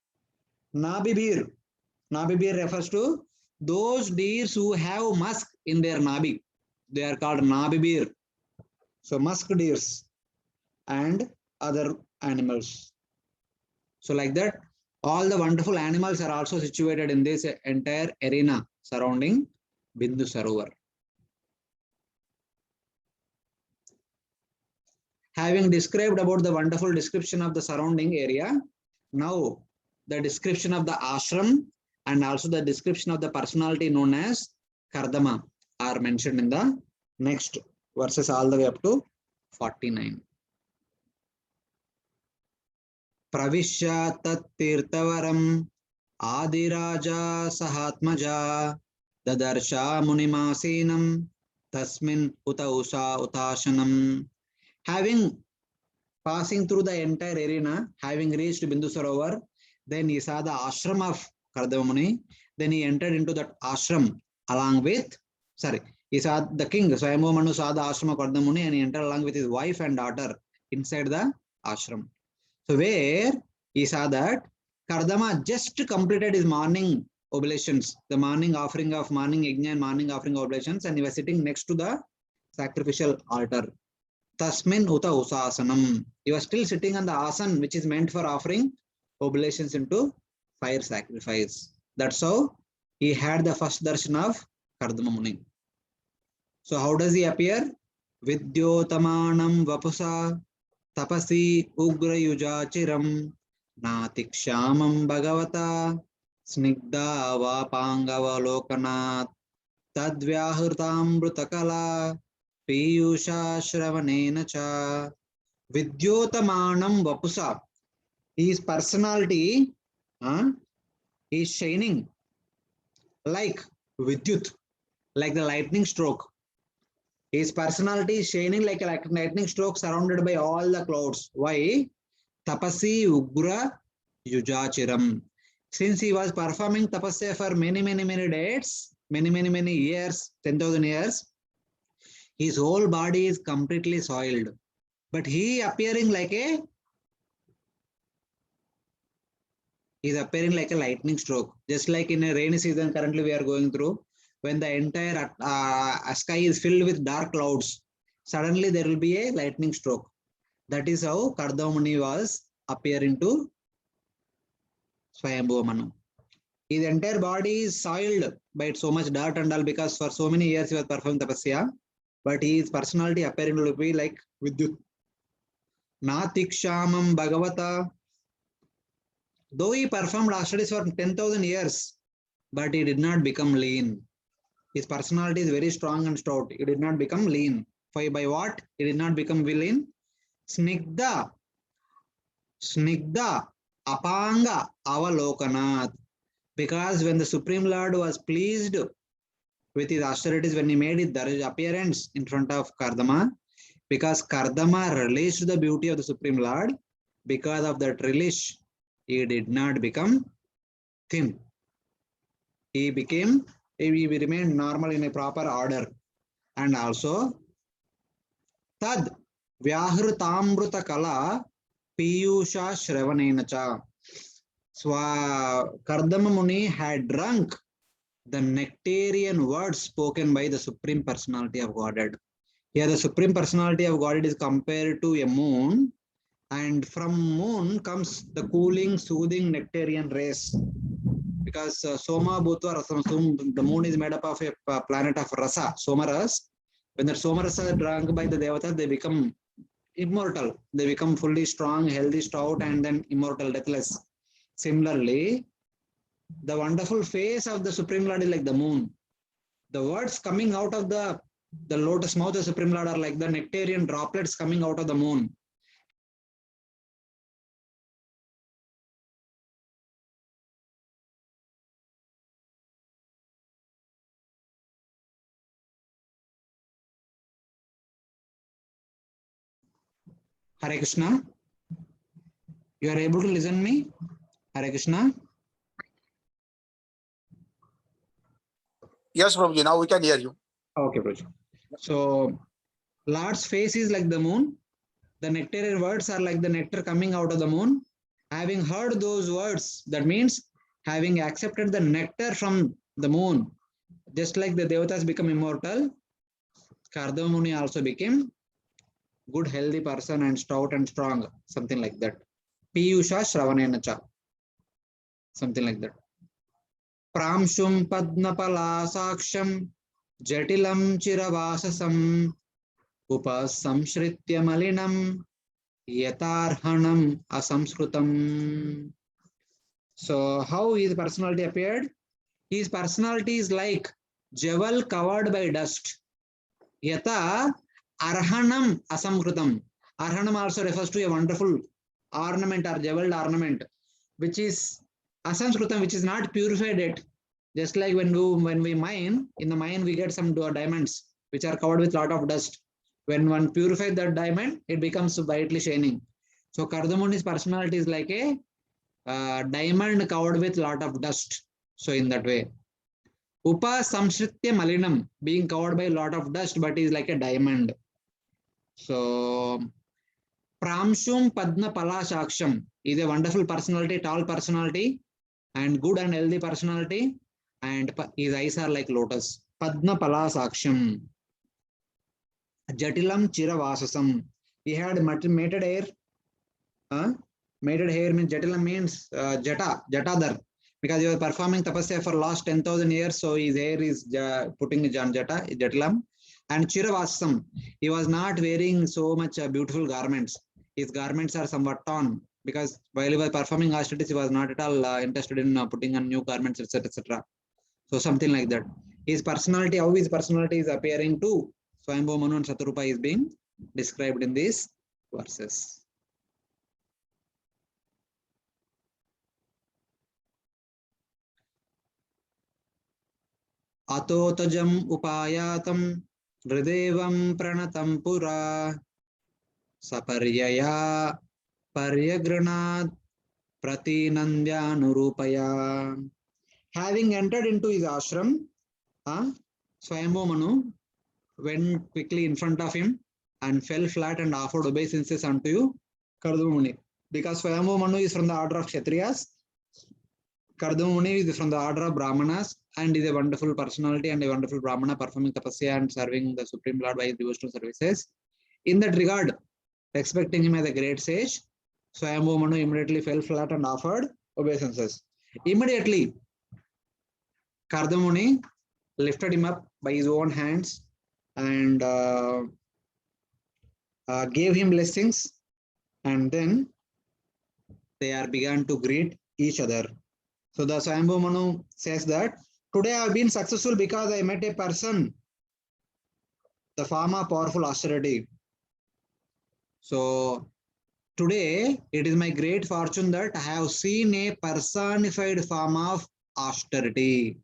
A: Nabibir refers to those deers who have musk in their nabi. They are called Nabibir. So musk deers and other animals. So like that, all the wonderful animals are also situated in this entire arena surrounding Bindu Sarovar. Having described about the wonderful description of the surrounding area, now the description of the ashram and also the description of the personality known as Kardama are mentioned in the next verses all the way up to 49. Pravishya tat tirtavaram adiraja sahatmaja dadarsha munimasinam tasmin uta usa utashanam. Having passing through the entire arena, having reached Bindu Sarovar, then he saw the ashram of Kardama Muni. Then he entered into that ashram along with, he saw the king. Swayambhu Manu saw the ashram of Kardama Muni and he entered along with his wife and daughter inside the ashram. So where he saw that Kardama just completed his morning oblations, the morning offering of morning yajna and morning offering oblations, and he was sitting next to the sacrificial altar. Tasmin uta usasanam. He was still sitting on the asan, which is meant for offering oblations into fire sacrifice. That's how he had the first darshan of Kardama Muni. So how does he appear? Vidyotamanam vapusa tapasi ugra yujachiram natikshamam bhagavata snigdha vapangava lokanat tadvyahrutamrutakala Piyusha Shravanena cha Vidyotamanam Vapusa. His personality is shining like Vidyut, like the lightning stroke. His personality is shining like a lightning stroke surrounded by all the clouds. Why? Tapasi Ugra Yujachiram. Since he was performing tapasya for many days, many years, 10,000 years, his whole body is completely soiled, but he appearing like a lightning stroke, just like in a rainy season currently we are going through, when the entire sky is filled with dark clouds, suddenly there will be a lightning stroke. That is how Kardama Muni was appearing to Swayambhu Manu. His entire body is soiled by so much dirt and all, because for so many years he was performing tapasya. But his personality appearing to be like Vidyut. Natikshamam Bhagavata. Though he performed ashtaris for 10,000 years, but he did not become lean. His personality is very strong and stout. He did not become lean. By what? He did not become lean. Snigdha Apanga Avalokanat. Because when the Supreme Lord was pleased with his austerities, when he made his appearance in front of Kardama, because Kardama relished the beauty of the Supreme Lord, because of that relish, he did not become thin. He remained normal in a proper order. And also, Tad Vyahrutamruta Kala Piyusha Shravanena. So Kardama Muni had drunk the nectarian words spoken by the Supreme Personality of Godhead. Here the Supreme Personality of Godhead is compared to a moon, and from moon comes the cooling, soothing nectarian rays. Because Soma Bhutva Rasam, the moon is made up of a planet of Rasa, Somaras. When the Somaras are drunk by the Devatas, they become immortal. They become fully strong, healthy, stout, and then immortal, deathless. Similarly, the wonderful face of the Supreme Lord is like the moon. The words coming out of the lotus mouth of the Supreme Lord are like the nectarian droplets coming out of the moon. Hare Krishna. You are able to listen me? Hare Krishna.
B: Yes, Prabhuji, now we can hear you.
A: Okay, Prabhuji. So Lord's face is like the moon. The nectarian words are like the nectar coming out of the moon. Having heard those words, that means having accepted the nectar from the moon, just like the Devatas become immortal, Kardama Muni also became good, healthy person and stout and strong, something like that. Piyusha Shravanena, something like that. Pramshum Padmapala Saksham Jatilam Chiravasasam Upasamshritya Malinam Yatarhanam Asamskrutam. So, how his personality appeared? His personality is like jewel covered by dust. Yata Arhanam Asamkrutam. Arhanam also refers to a wonderful ornament or jeweled ornament, which is Asamskrutam, which is not purified yet. Just like when we mine, in the mine we get some diamonds which are covered with lot of dust. When one purifies that diamond, it becomes brightly shining. So Kardama Muni's personality is like a diamond covered with lot of dust. So in that way, Upa Samshritya Malinam, being covered by a lot of dust, but is like a diamond. So Pramshum Padma Pala Shaksham is a wonderful personality, tall personality, and good and healthy personality, and his eyes are like lotus. Padma Pala Saksham. Jatilam Chiravasasam. He had mated hair. Mated hair means Jatilam means Jatadar. Because he was performing tapasya for last 10,000 years, so his hair is putting Jata, Jatilam. And Chiravasasam. He was not wearing so much beautiful garments. His garments are somewhat torn because while he was performing austerities, he was not at all interested in putting on new garments, etc., etc. So something like that. His personality, how his personality is appearing too. Swayambhu Manu and Satarupa is being described in these verses. Atotajam upayatam hridevam pranatam pura saparyaya paryagranat pratinandyanurupaya. Having entered into his ashram, Swayambhu Manu went quickly in front of him and fell flat and offered obeisances unto Kardama Muni. Because Swayambhu Manu is from the order of Kshatriyas, Kardama Muni is from the order of Brahmanas and is a wonderful personality and a wonderful Brahmana performing tapasya and serving the Supreme Lord by his devotional services. In that regard, expecting him as a great sage, Swayambhu Manu immediately fell flat and offered obeisances. Immediately, Kardama Muni lifted him up by his own hands and gave him blessings, and then they are began to greet each other. So the Swayambhu Manu says that today I have been successful because I met a person, the form of powerful austerity. So today it is my great fortune that I have seen a personified form of austerity.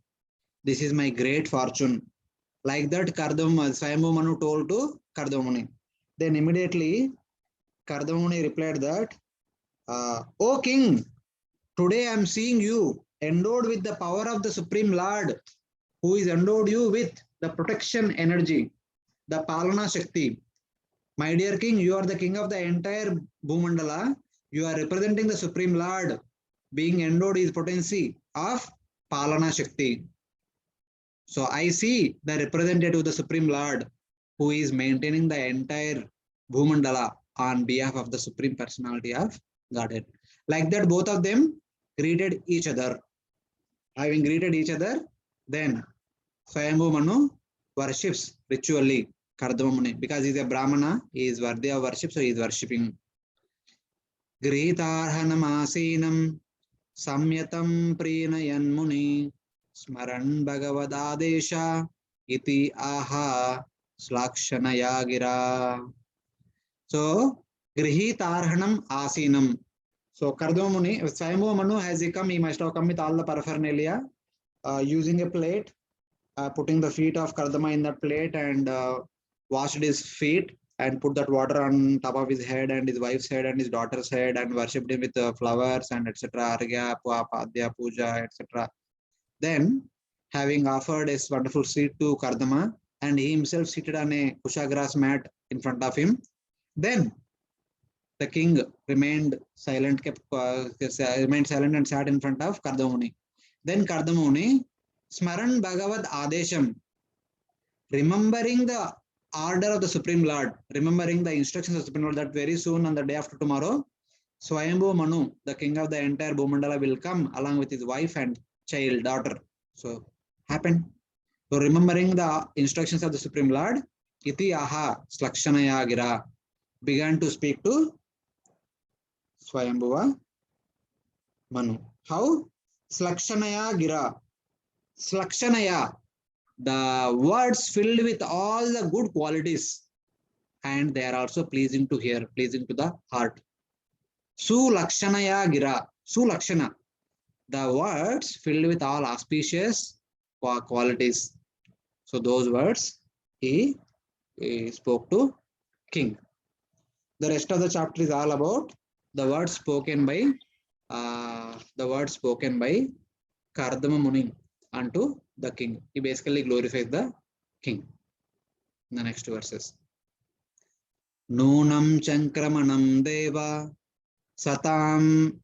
A: This is my great fortune. Like that, Swayambhu Manu told to Kardama Muni. Then immediately, Kardama Muni replied that, O king, today I am seeing you endowed with the power of the Supreme Lord, who is endowed you with the protection energy, the Palana Shakti. My dear king, you are the king of the entire Bhumandala. You are representing the Supreme Lord, being endowed his potency of Palana Shakti. So I see the representative of the Supreme Lord who is maintaining the entire Bhumandala on behalf of the Supreme Personality of Godhead. Like that, both of them greeted each other. Having greeted each other, then Swayambhu Manu worships ritually Kardama Muni because he is a Brahmana, he is worthy of worship, so he is worshipping. Grihitarhanam asinam samyatam prinayan muni Smaran Bhagavadadesha iti aha slakshanaya gira. So, Grihitarhanam asinam. So, Kardama Muni, Swayambhu Manu has come, he must have come with all the paraphernalia, using a plate, putting the feet of Kardama in that plate and washed his feet and put that water on top of his head and his wife's head and his daughter's head and worshipped him with flowers and etc. Argya, Padya, Puja, etc. Then, having offered his wonderful seed to Kardama, and he himself seated on a kushagrass mat in front of him. Then the king remained silent, remained silent and sat in front of Kardamuni. Then Kardamuni, Smaran Bhagavad Adesham, remembering the order of the Supreme Lord, remembering the instructions of the Supreme Lord that very soon on the day after tomorrow, Swayambhu Manu, the king of the entire Bhumandala, will come along with his wife and child, daughter. So happened. So remembering the instructions of the Supreme Lord, Iti Aha Slakshanaya Gira began to speak to Swayambhuva Manu. How? Slakshanaya Gira. Slakshanaya, the words filled with all the good qualities, and they are also pleasing to hear, pleasing to the heart. Sulakshanaya Gira. Sulakshana, the words filled with all auspicious qualities. So those words he spoke to king. The rest of the chapter is all about the words spoken by Kardama Muni unto the king. He basically glorifies the king. In the next verses. Nunam Chankramanam Deva Satam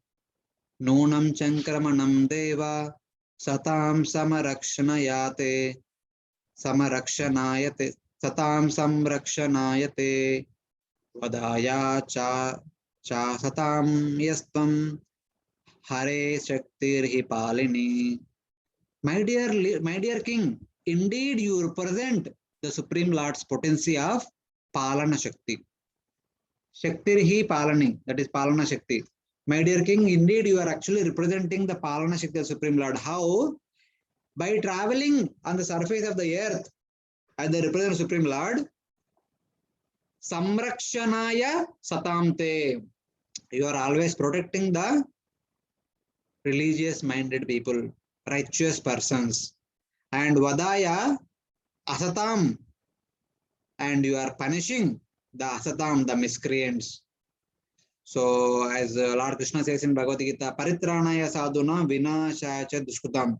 A: Nunam Chankramanam Deva Satam Samarakshanayate Samarakshanayate Satam Samrakshanayate Vadaya cha Satam Yastam Hare Shaktir Hipalini. My dear king, indeed you represent the Supreme Lord's potency of Palana Shakti. Shaktir hi Palani, that is Palana Shakti. My dear king, indeed you are actually representing the Palana Shakti of the Supreme Lord. How? By traveling on the surface of the earth as the representative of the Supreme Lord, Samrakshanaya Satamte. You are always protecting the religious minded people, righteous persons. And Vadaya Asatam. And you are punishing the Asatam, the miscreants. So as Lord Krishna says in Bhagavad Gita, Paritranaya sadhuna vinashaya dushkutam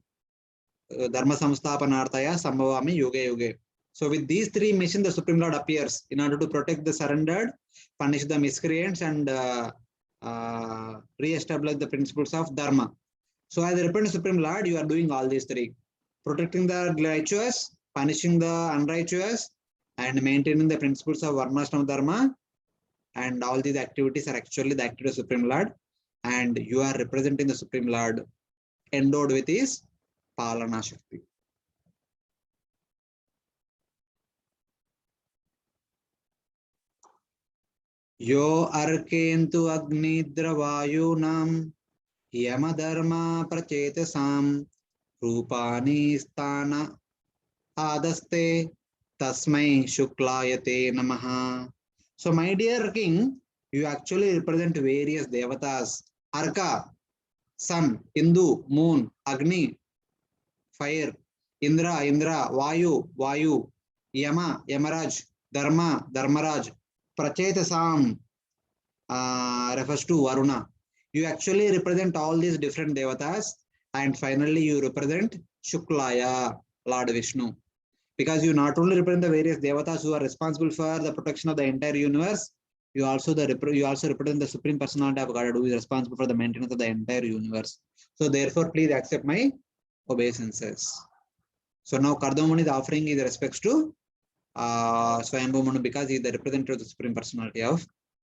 A: dharma samsthapanartaya sambhavami yuge yuge. So with these three missions, the Supreme Lord appears in order to protect the surrendered, punish the miscreants, and re-establish the principles of dharma. So as a repentant Supreme Lord, you are doing all these three: protecting the righteous, punishing the unrighteous, and maintaining the principles of Varnashrama Dharma. And all these activities are actually the activity of Supreme Lord, and you are representing the Supreme Lord endowed with his Palana Shakti. Yo arkentu agnidra vayunam yamadharma prachetasam rupani sthana adaste tasmai shuklayate namaha. So my dear king, you actually represent various devatas: Arka, sun, Indu, moon, Agni, fire, Indra, Indra, Vayu, Vayu, Yama, Yamaraj, Dharma, Dharmaraj, Prachetasam refers to Varuna. You actually represent all these different devatas, and finally you represent Shuklaya, Lord Vishnu. Because you not only represent the various devatas who are responsible for the protection of the entire universe, you also represent the Supreme Personality of God, who is responsible for the maintenance of the entire universe. So therefore, please accept my obeisances. So now Kardama Muni is offering his respects to Swayambhu Manu because he is the representative of the Supreme Personality of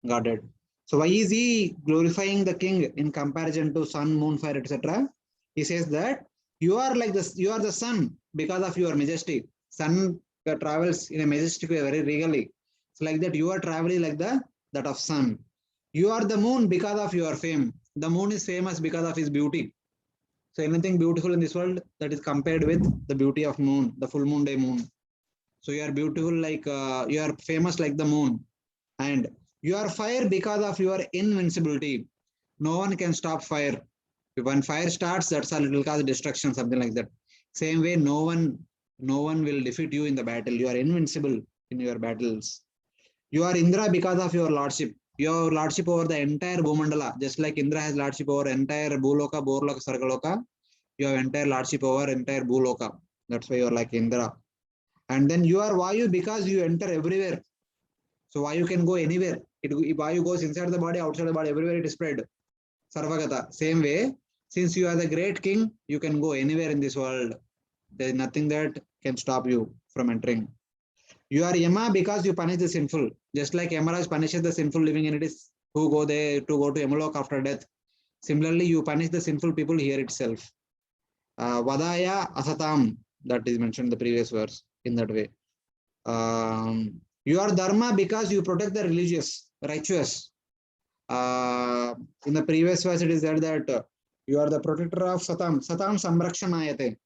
A: Godhead. So why is he glorifying the king in comparison to sun, moon, fire, etc.? He says that you are like this, you are the sun because of your majesty. Sun travels in a majestic way, very regally. So like that, you are traveling like that of sun. You are the moon because of your fame. The moon is famous because of his beauty. So anything beautiful in this world that is compared with the beauty of moon, the full moon day moon. So you are beautiful like, you are famous like the moon. And you are fire because of your invincibility. No one can stop fire. When fire starts, that's all, it will cause destruction, something like that. Same way, no one will defeat you in the battle. You are invincible in your battles. You are Indra because of your lordship. Your lordship over the entire Bhumandala, just like Indra has lordship over entire Bhuloka, Borloka, Sargaloka. You have entire lordship over entire Bhuloka. That's why you are like Indra. And then you are Vayu because you enter everywhere. So Vayu can go anywhere. Vayu goes inside the body, outside the body, everywhere it is spread. Sarvagata. Same way, since you are the great king, you can go anywhere in this world. There is nothing that can stop you from entering. You are Yama because you punish the sinful. Just like Yamaraj punishes the sinful living entities who go there to go to Yamalok after death. Similarly, you punish the sinful people here itself. Vadaya Asatam, that is mentioned in the previous verse in that way. You are Dharma because you protect the religious, righteous. In the previous verse, it is said that you are the protector of Satam. Satam Samrakshanayate.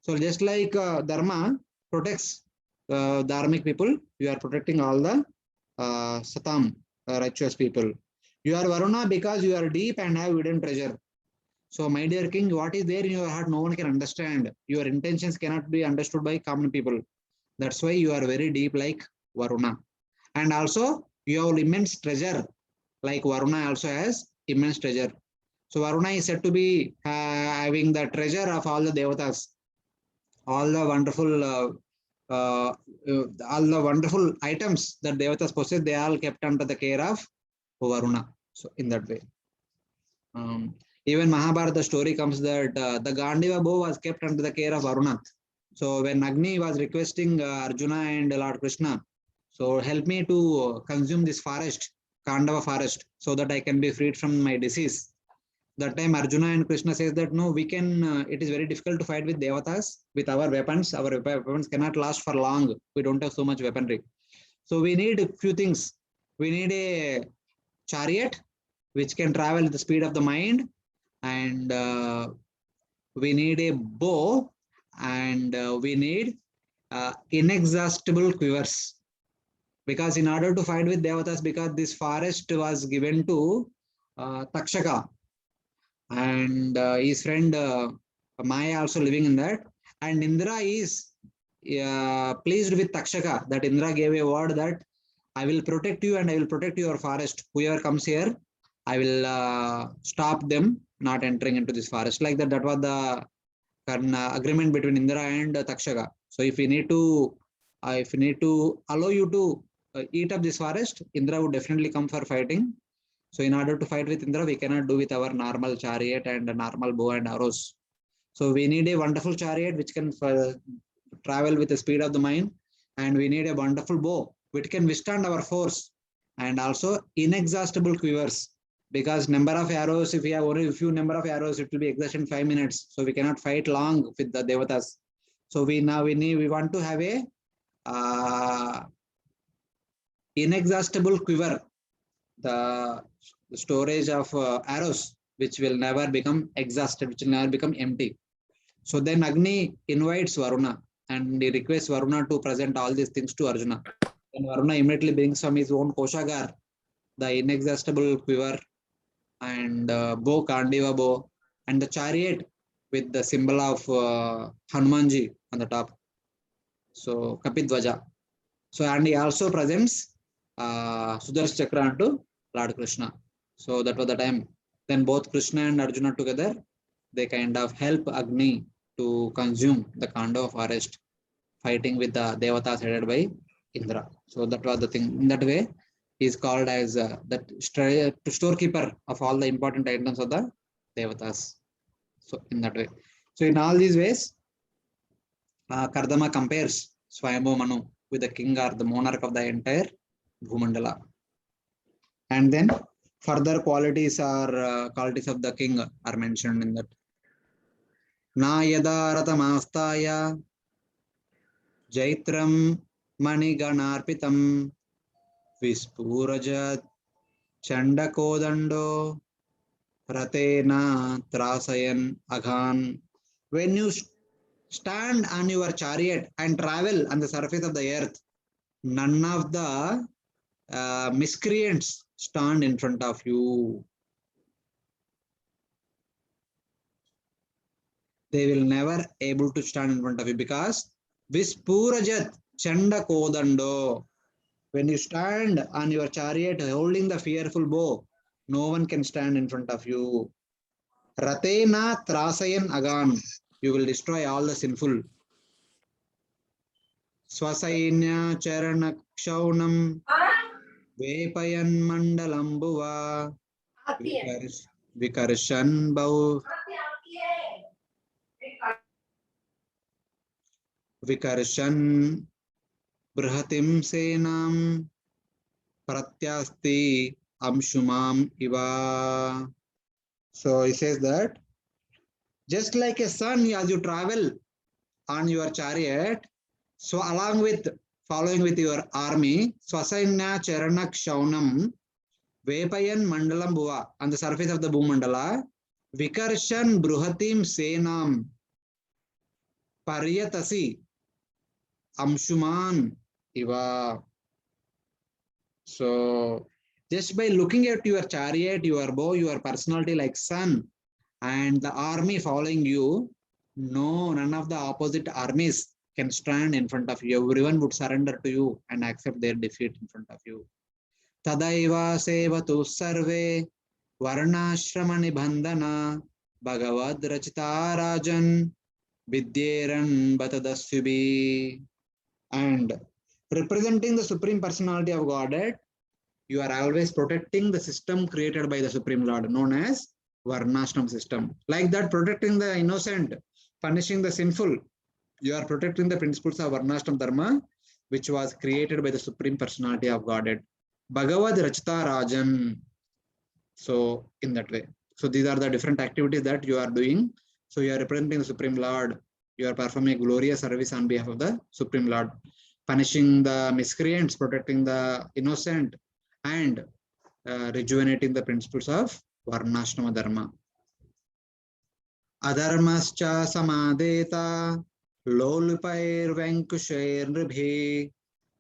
A: So just like Dharma protects dharmic people, you are protecting all the Satam, righteous people. You are Varuna because you are deep and have hidden treasure. So, my dear king, what is there in your heart, no one can understand. Your intentions cannot be understood by common people. That's why you are very deep, like Varuna. And also, you have immense treasure, like Varuna also has immense treasure. So, Varuna is said to be having the treasure of all the devatas, all the wonderful, all the wonderful items that devatas possess. They are all kept under the care of Varuna. So, in that way. Even Mahabharata story comes that the Gandiva bow was kept under the care of Varuna. So when Agni was requesting Arjuna and Lord Krishna, so help me to consume this forest, Kandava forest, so that I can be freed from my disease. That time Arjuna and Krishna says that no, we can, it is very difficult to fight with devatas with our weapons. Our weapons cannot last for long. We don't have so much weaponry. So we need a few things. We need a chariot which can travel at the speed of the mind, and we need a bow, and we need inexhaustible quivers, because in order to fight with devatas, because this forest was given to Takshaka and his friend Maya also living in that, and Indra is pleased with Takshaka, that Indra gave a word that I will protect you and I will protect your forest. Whoever comes here, I will stop them not entering into this forest. Like that, that was the agreement between Indra and Takshaka. So if we need to allow you to eat up this forest, Indra would definitely come for fighting. So in order to fight with Indra, we cannot do with our normal chariot and normal bow and arrows. So we need a wonderful chariot which can travel with the speed of the mind, and we need a wonderful bow which can withstand our force, and also inexhaustible quivers, because number of arrows, if we have only a few number of arrows, it will be exhausted in 5 minutes. So we cannot fight long with the devatas. So we want to have a inexhaustible quiver, the storage of arrows, which will never become exhausted, which will never become empty. So then Agni invites Varuna and he requests Varuna to present all these things to Arjuna. And Varuna immediately brings from his own Koshagar the inexhaustible quiver and bow, Kandiva bow, and the chariot with the symbol of Hanumanji on the top. So Kapidvaja. So and he also presents Sudarshan Chakra to Lord Krishna. So that was the time. Then both Krishna and Arjuna together, they kind of help Agni to consume the Kandava forest, fighting with the Devatas headed by Indra. So that was the thing. In that way, he is called as storekeeper of all the important items of the Devatas. So in that way. So in all these ways, Kardama compares Swayambhu Manu with the king or the monarch of the entire Bhumandala. And then further qualities or qualities of the king are mentioned in that. Na yada ratamastaya Jaitram Maniganarpitam Vispurajat Chandakodando Ratena Trasayan Aghan. When you stand on your chariot and travel on the surface of the earth, none of the miscreants stand in front of you. They will never able to stand in front of you, because Vispurajat Chanda Kodando. When you stand on your chariot holding the fearful bow, no one can stand in front of you. Ratena Trasayan Agan. You will destroy all the sinful. स्वसैन्य चरण क्षौणम वेपयन् मंडलंबुवा विकर्षन् बहु विकर्षन् बृहतिं सेनां प्रत्यास्ति अंशुमाम Eva. So he says that just like a sun, as you travel on your chariot, so along with following with your army, swasainya charanak shaunam vepayan mandalam bhuva, on the surface of the bhumandala, vikarshan bruhatim senam paryatasi amshuman iva. So just by looking at your chariot, your bow, your personality like sun, and the army following you, no, none of the opposite armies can stand in front of you. Everyone would surrender to you and accept their defeat in front of you. Tadaiva sevatu sarve varnashrama nibandhana bhagavad rachita rajan vidyeran batadasyubi. And representing the supreme personality of Godhead, you are always protecting the system created by the Supreme Lord, known as Varnashram system. Like that, protecting the innocent, punishing the sinful, you are protecting the principles of Varnashram Dharma, which was created by the Supreme Personality of Godhead. Bhagavad Rachita Rajan. So, in that way. So, these are the different activities that you are doing. So, you are representing the Supreme Lord. You are performing a glorious service on behalf of the Supreme Lord, punishing the miscreants, protecting the innocent, and rejuvenating the principles of Varnashrama Dharma. Adharmascha samadeta lolupair venkushair nribhi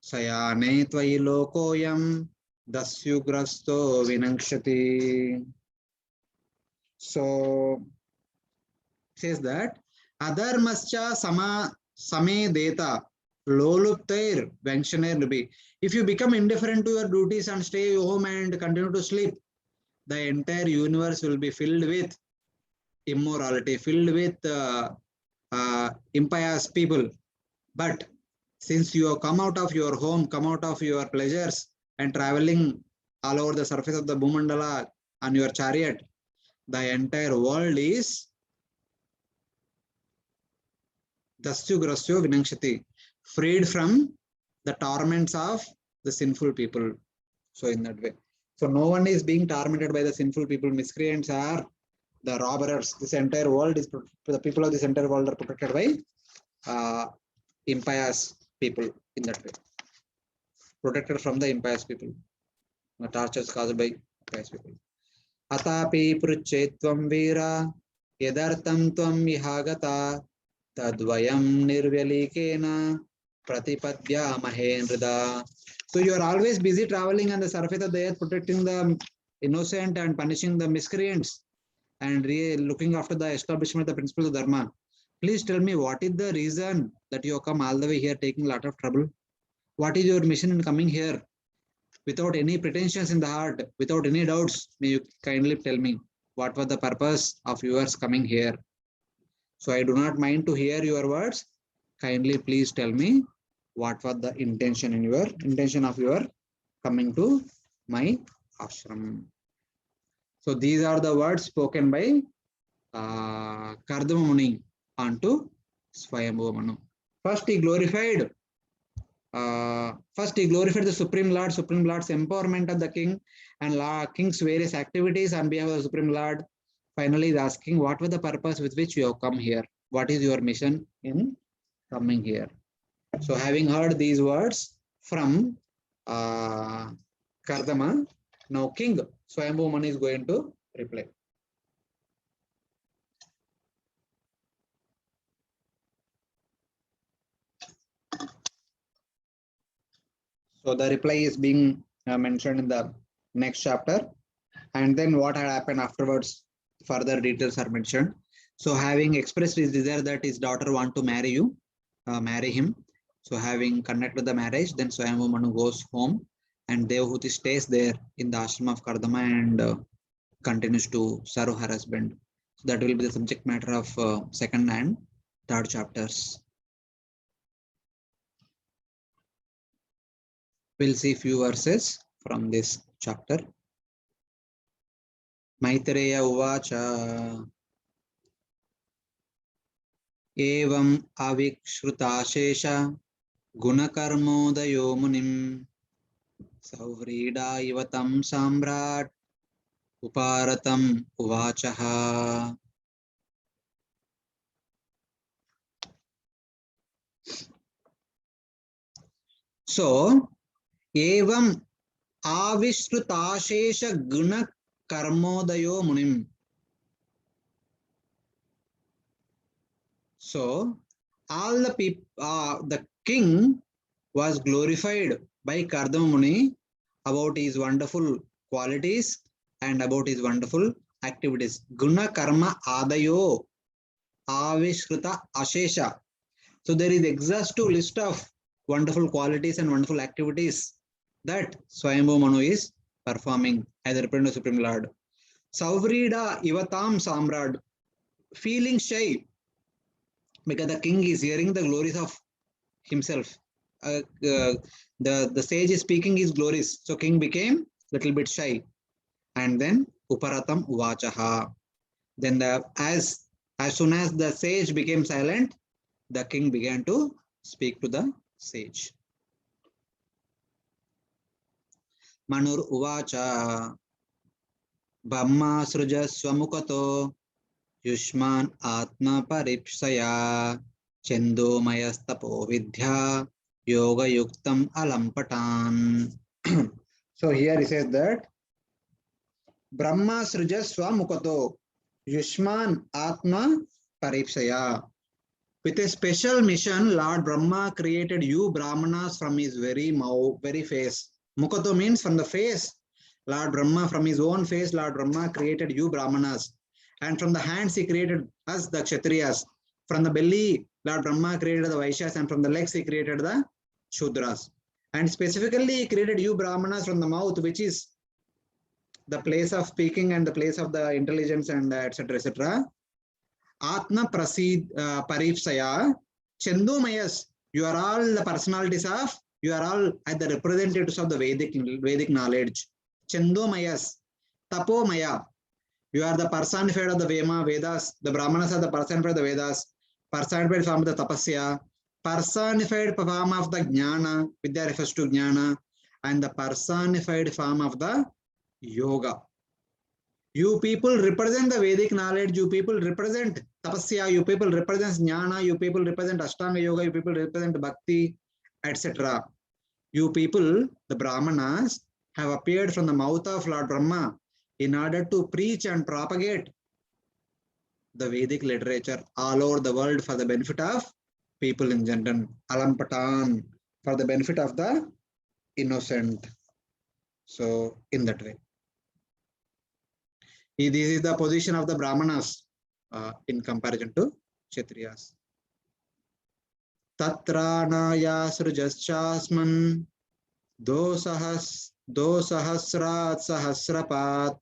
A: sayane tvai lokoyam dasyugrasto vinangshati. So says that adharmascha samedeta loluptair venkushair nribhi. If you become indifferent to your duties and stay home and continue to sleep, the entire universe will be filled with immorality, filled with impious people. But since you have come out of your home, come out of your pleasures and traveling all over the surface of the Bhumandala on your chariot, the entire world is Dasyu Grasyo Vinangshati, freed from the torments of the sinful people. So in that way. So no one is being tormented by the sinful people. Miscreants are the robbers. This entire world is, the people of this entire world are protected by impious people in that way. Protected from the impious people. The tortures caused by impious people. Atapi pruchetvam vira yadartam tvam vihagata tadvayam nirvyalikena pratipadya mahendrida. So you are always busy traveling on the surface of the earth, protecting the innocent and punishing the miscreants and looking after the establishment of the principles of Dharma. Please tell me, what is the reason that you have come all the way here taking a lot of trouble? What is your mission in coming here? Without any pretensions in the heart, without any doubts, may you kindly tell me, what was the purpose of yours coming here? So I do not mind to hear your words. Kindly please tell me, what was the intention of your coming to my ashram? So these are the words spoken by Kardama Muni onto Swayambhuva Manu. First he glorified the Supreme Lord's empowerment of the king and king's various activities on behalf of the Supreme Lord. Finally, he is asking, what was the purpose with which you have come here? What is your mission in coming here? So having heard these words from Kardama, now King Swayambhuva Manu is going to reply. So the reply is being mentioned in the next chapter, and then what had happened afterwards, further details are mentioned. So having expressed his desire that his daughter want to marry him. So having conducted the marriage, then Swayambhuva Manu goes home and Devahuti stays there in the ashram of Kardama and continues to serve her husband. So that will be the subject matter of second and third chapters. We'll see few verses from this chapter. Maitreya Uvacha Evam Avikshrutasesha Gunakarmodayo Munim Savrida Ivatam Samrat Uparatam Uvachaha. So, Evam Avishrutasesha Guna Karmodayo Munim. So, all the people, the king was glorified by Kardama Muni about his wonderful qualities and about his wonderful activities. Guna Karma Adayo Avishruta Ashesha. So, there is exhaustive list of wonderful qualities and wonderful activities that Swayambhu Manu is performing as a representative of Supreme Lord. Savrida Ivatam Samrad, feeling shy because the king is hearing the glories of himself. The sage is speaking his glories, so king became little bit shy, and then Uparatam Uvachaha. Then as soon as the sage became silent, the king began to speak to the sage. Manur Uvacha Brahma Sruja Swamukato Yushman Atma Paripsaya Chendomayastapo Vidya Yoga Yuktam Alampatan. So here he says that Brahma Sruja Swamukato Yushman Atma Paripsaya. With a special mission, Lord Brahma created you Brahmanas from his very mouth, very face. Mukato means from the face. Lord Brahma, from his own face, Lord Brahma created you Brahmanas. And from the hands, he created us, the Kshatriyas. From the belly, Lord Brahma created the Vaishyas, and from the legs, he created the Shudras. And specifically, he created you Brahmanas from the mouth, which is the place of speaking and the place of the intelligence and etc. etc. Atma Prasid Paripsaya Chandomayas. You are all the personalities of, you are all at the representatives of the Vedic knowledge. Chandomayas, Tapomaya. You are the personified of the Vedas. The Brahmanas are the personified of the Vedas. Personified form of the Tapasya. Personified form of the Jnana. Vidya refers to Jnana. And the personified form of the Yoga. You people represent the Vedic knowledge. You people represent Tapasya. You people represent Jnana. You people represent Ashtanga Yoga. You people represent Bhakti, etc. You people, the Brahmanas, have appeared from the mouth of Lord Brahma in order to preach and propagate the Vedic literature all over the world for the benefit of people in general. Alampatan, for the benefit of the innocent. So, in that way. This is the position of the Brahmanas in comparison to Kshatriyas. Tatranaya srujaschasman dosahasrat sahasrapat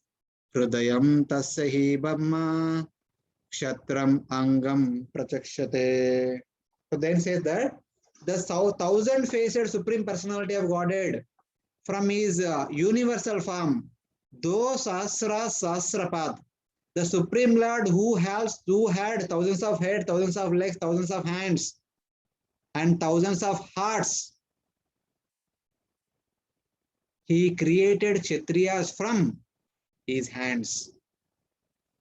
A: Hrudayam tasyahi Brahma Kshatram Angam Prachakshate. So then says that the 1,000-faced Supreme Personality of Godhead from his universal form, Sahasrapat, the Supreme Lord who had thousands of heads, thousands of legs, thousands of hands, and thousands of hearts. He created Kshatriyas from his hands.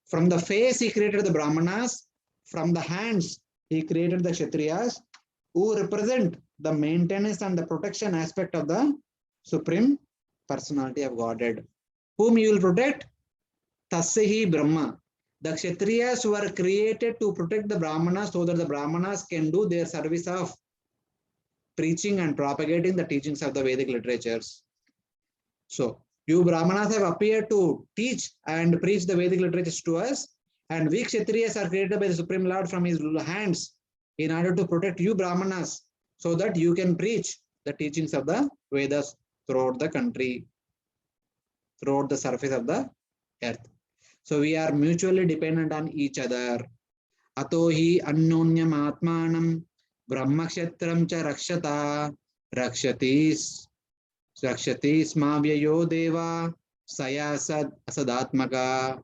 A: From the face, he created the Brahmanas. From the hands, he created the Kshatriyas, who represent the maintenance and the protection aspect of the Supreme Personality of Godhead. Whom you will protect? Tasyahi Brahma. The Kshatriyas were created to protect the Brahmanas so that the Brahmanas can do their service of preaching and propagating the teachings of the Vedic literatures. So, you Brahmanas have appeared to teach and preach the Vedic literatures to us, and we Kshatriyas are created by the Supreme Lord from his hands in order to protect you Brahmanas so that you can preach the teachings of the Vedas throughout the country, throughout the surface of the earth. So we are mutually dependent on each other. Atohi annonyam atmanam brahmakshetram cha rakshata rakshatis Sakshati smavyayo deva sayasad asadatmaka.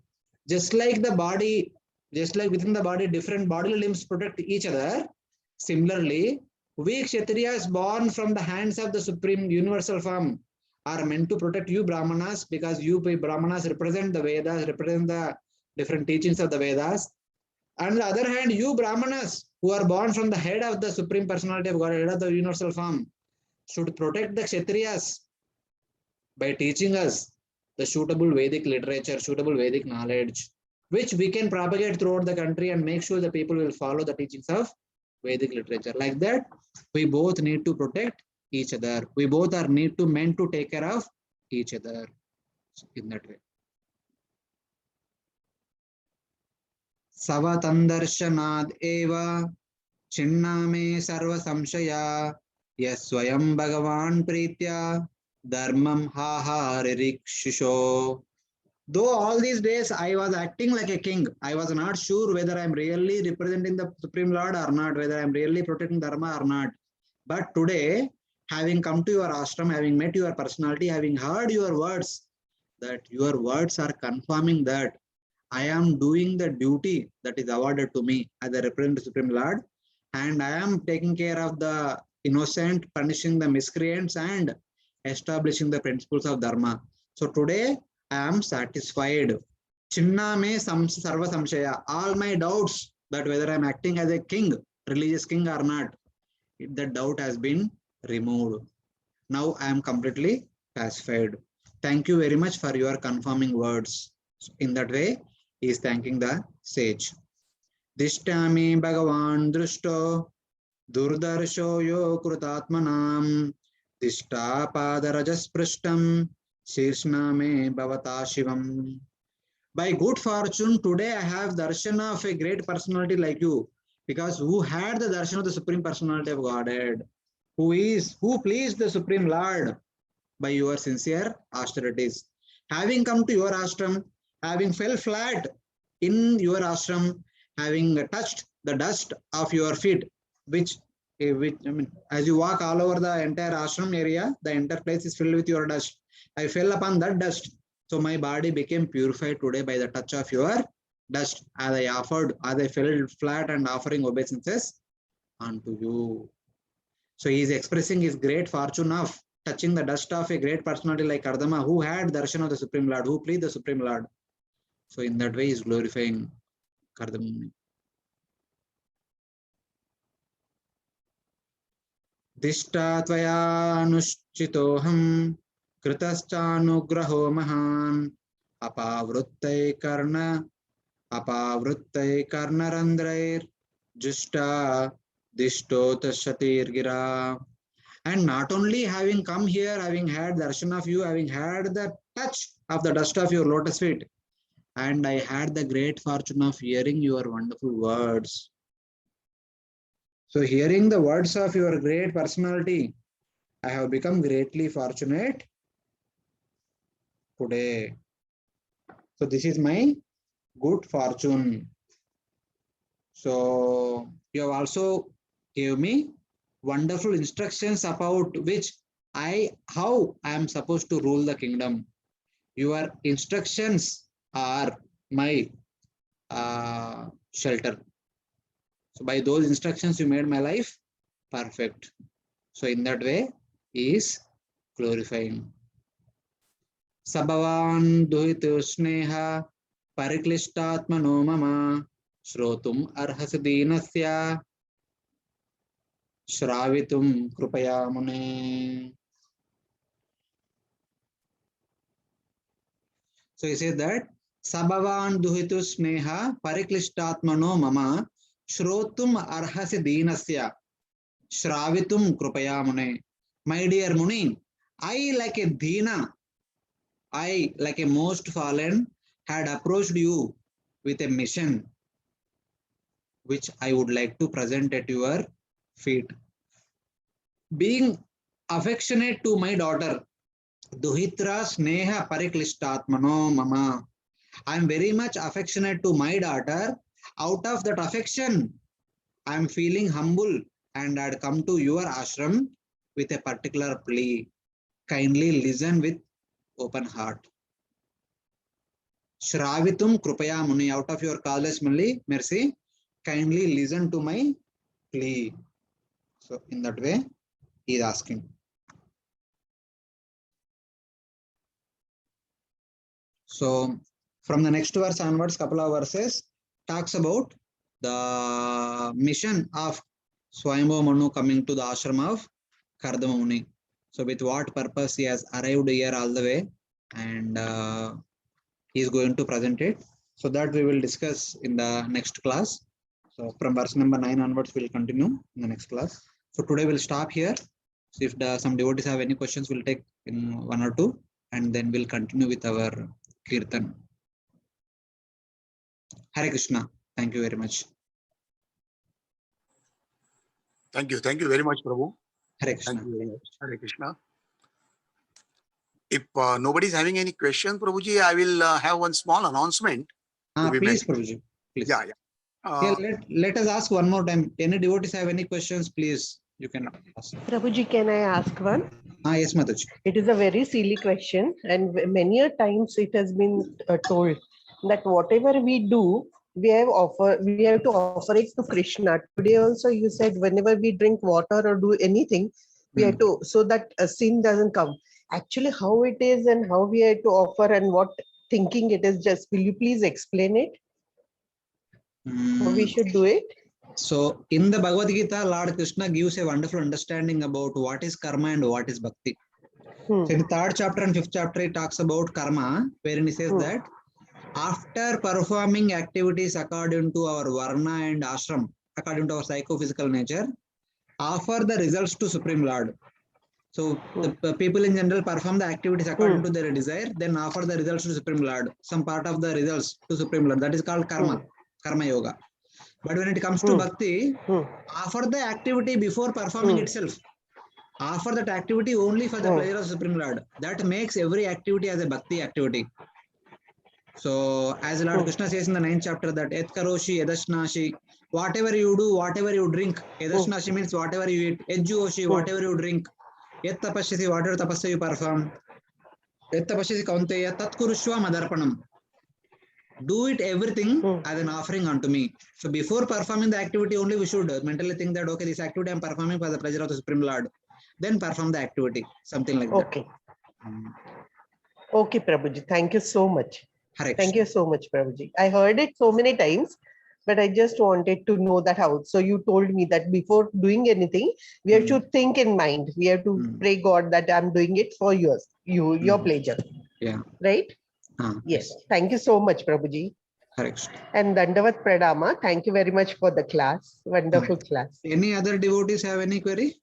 A: Just like the body, just like within the body, different bodily limbs protect each other. Similarly, we Kshatriyas born from the hands of the Supreme Universal Form are meant to protect you Brahmanas, because you Brahmanas represent the Vedas, represent the different teachings of the Vedas. On the other hand, you Brahmanas who are born from the head of the Supreme Personality of God, head of the Universal Form, should protect the Kshatriyas by teaching us the suitable Vedic literature, suitable Vedic knowledge, which we can propagate throughout the country and make sure the people will follow the teachings of Vedic literature. Like that, we both need to protect each other. We both are need to meant to take care of each other in that way. Savatandarshanad eva chinname sarva samshaya yaswayam bhagavan pritya dharmam haharirikshisho. Though all these days I was acting like a king, I was not sure whether I am really representing the Supreme Lord or not, whether I am really protecting Dharma or not. But today, having come to your ashram, having met your personality, having heard your words, that your words are confirming that I am doing the duty that is awarded to me as a representative Supreme Lord, and I am taking care of the innocent, punishing the miscreants, and establishing the principles of Dharma. So today, I am satisfied. Chinna me sarva samshaya. All my doubts that whether I am acting as a king, religious king or not, that doubt has been removed. Now I am completely satisfied. Thank you very much for your confirming words. In that way, he is thanking the sage. Dishtami Bhagavan Drushto Durdarsho Yo Krutatmanam Dishta Padarajasprishtam Shirshname Bhavata Shivam. By good fortune, today I have darshan of a great personality like you, because who had the darshan of the Supreme Personality of Godhead, who pleased the Supreme Lord by your sincere austerities. Having come to your ashram, having fell flat in your ashram, having touched the dust of your feet, which I mean, as you walk all over the entire ashram area, the entire place is filled with your dust. I fell upon that dust, so my body became purified today by the touch of your dust, as I fell flat and offering obeisances unto you. So he is expressing his great fortune of touching the dust of a great personality like Kardama, who had darshan of the Supreme Lord, who pleased the Supreme Lord. So in that way, he is glorifying Kardama. Dishta tvaya anushchitoham kritaschaanugraho mahan apavruttay karna randrair justa dishtota shatir gira. And not only having come here, having had darshan of you, having had the touch of the dust of your lotus feet, and I had the great fortune of hearing your wonderful words. So hearing the words of your great personality, I have become greatly fortunate today. So this is my good fortune. So you have also gave me wonderful instructions about how I am supposed to rule the kingdom. Your instructions are my shelter. So by those instructions, you made my life perfect. So in that way, he is glorifying. Sabhavan duhitu sneha pariklishtatmano mama shrotum arhasi dinasya shravitum krupaya mune. So he says that Sabhavan duhitu sneha pariklishtatmano mama shrotum arhasi dinasya shravitum krupaya mune. My dear Muni, I like a Dina, I like a most fallen had approached you with a mission which I would like to present at your feet. Being affectionate to my daughter, Duhitra Sneha Pariklishtatmano Mama. I am very much affectionate to my daughter. Out of that affection, I am feeling humble and I had come to your ashram with a particular plea. kindly listen with open heart. Shravitum krupaya muni, out of your callers only, mercy, kindly listen to my plea. So in that way, he is asking. So from the next verse onwards, couple of verses talks about the mission of Swayambhu Manu coming to the ashram of Kardama Muni. So with what purpose he has arrived here all the way, and he is going to present it. So that we will discuss in the next class. So from verse number 9 onwards, we'll continue in the next class. So today we'll stop here. So if some devotees have any questions, we'll take in one or two, and then we'll continue with our Kirtan. Hare Krishna. Thank you very much.
B: Thank you. Thank you very much, Prabhu.
A: Hare Krishna.
B: Thank you very much. Hare Krishna. If nobody is having any question, Prabhuji, I will have one small announcement.
A: Please, Prabhuji. Please.
B: Yeah.
A: Let us ask one more time. Any devotees have any questions, please, you can ask.
C: Prabhuji, can I ask one?
A: Yes, Mataji.
C: It is a very silly question, and many a times it has been told that whatever we do, we have to offer it to Krishna. Today also you said whenever we drink water or do anything, we have to, so that a sin doesn't come. Actually, how it is and how we have to offer and what thinking it is, just will you please explain it? How we should do it?
A: So in the Bhagavad Gita, Lord Krishna gives a wonderful understanding about what is karma and what is bhakti. So in the 3rd chapter and 5th chapter, it talks about karma, wherein he says that after performing activities according to our varna and ashram, according to our psychophysical nature, offer the results to Supreme Lord. So the people in general perform the activities according to their desire, then offer the results to Supreme Lord, some part of the results to Supreme Lord. That is called karma, karma yoga. But when it comes to bhakti, offer the activity before performing itself. Offer that activity only for the pleasure of Supreme Lord. That makes every activity as a bhakti activity. So as Lord Krishna says in the 9th chapter that Et karoshi edashnashi, whatever you do, whatever you drink, edashnashi means whatever you eat, edjuoshi, whatever you drink, et tapashyasi, whatever tapasya you perform, et tapashyasi kaunteya tat kurushva madarpanam. Do it everything as an offering unto me. So before performing the activity only, we should mentally think that, okay, this activity I am performing for the pleasure of the Supreme Lord. Then perform the activity, something like that.
C: Okay. Okay, Prabhuji. Thank you so much. Thank you so much, Prabhuji. I heard it so many times, but I just wanted to know that how. So you told me that before doing anything, we have to think in mind. We have to pray God that I'm doing it for yours, your pleasure.
A: Yeah.
C: Right? Yes. Thank you so much, Prabhuji. And Dandavat Pradama, thank you very much for the class. Wonderful class.
A: Any other devotees have any query?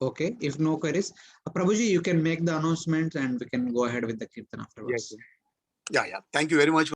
A: Okay, if no queries, Prabhuji, you can make the announcement and we can go ahead with the Kirtan afterwards.
B: Yes. Yeah. Thank you very much.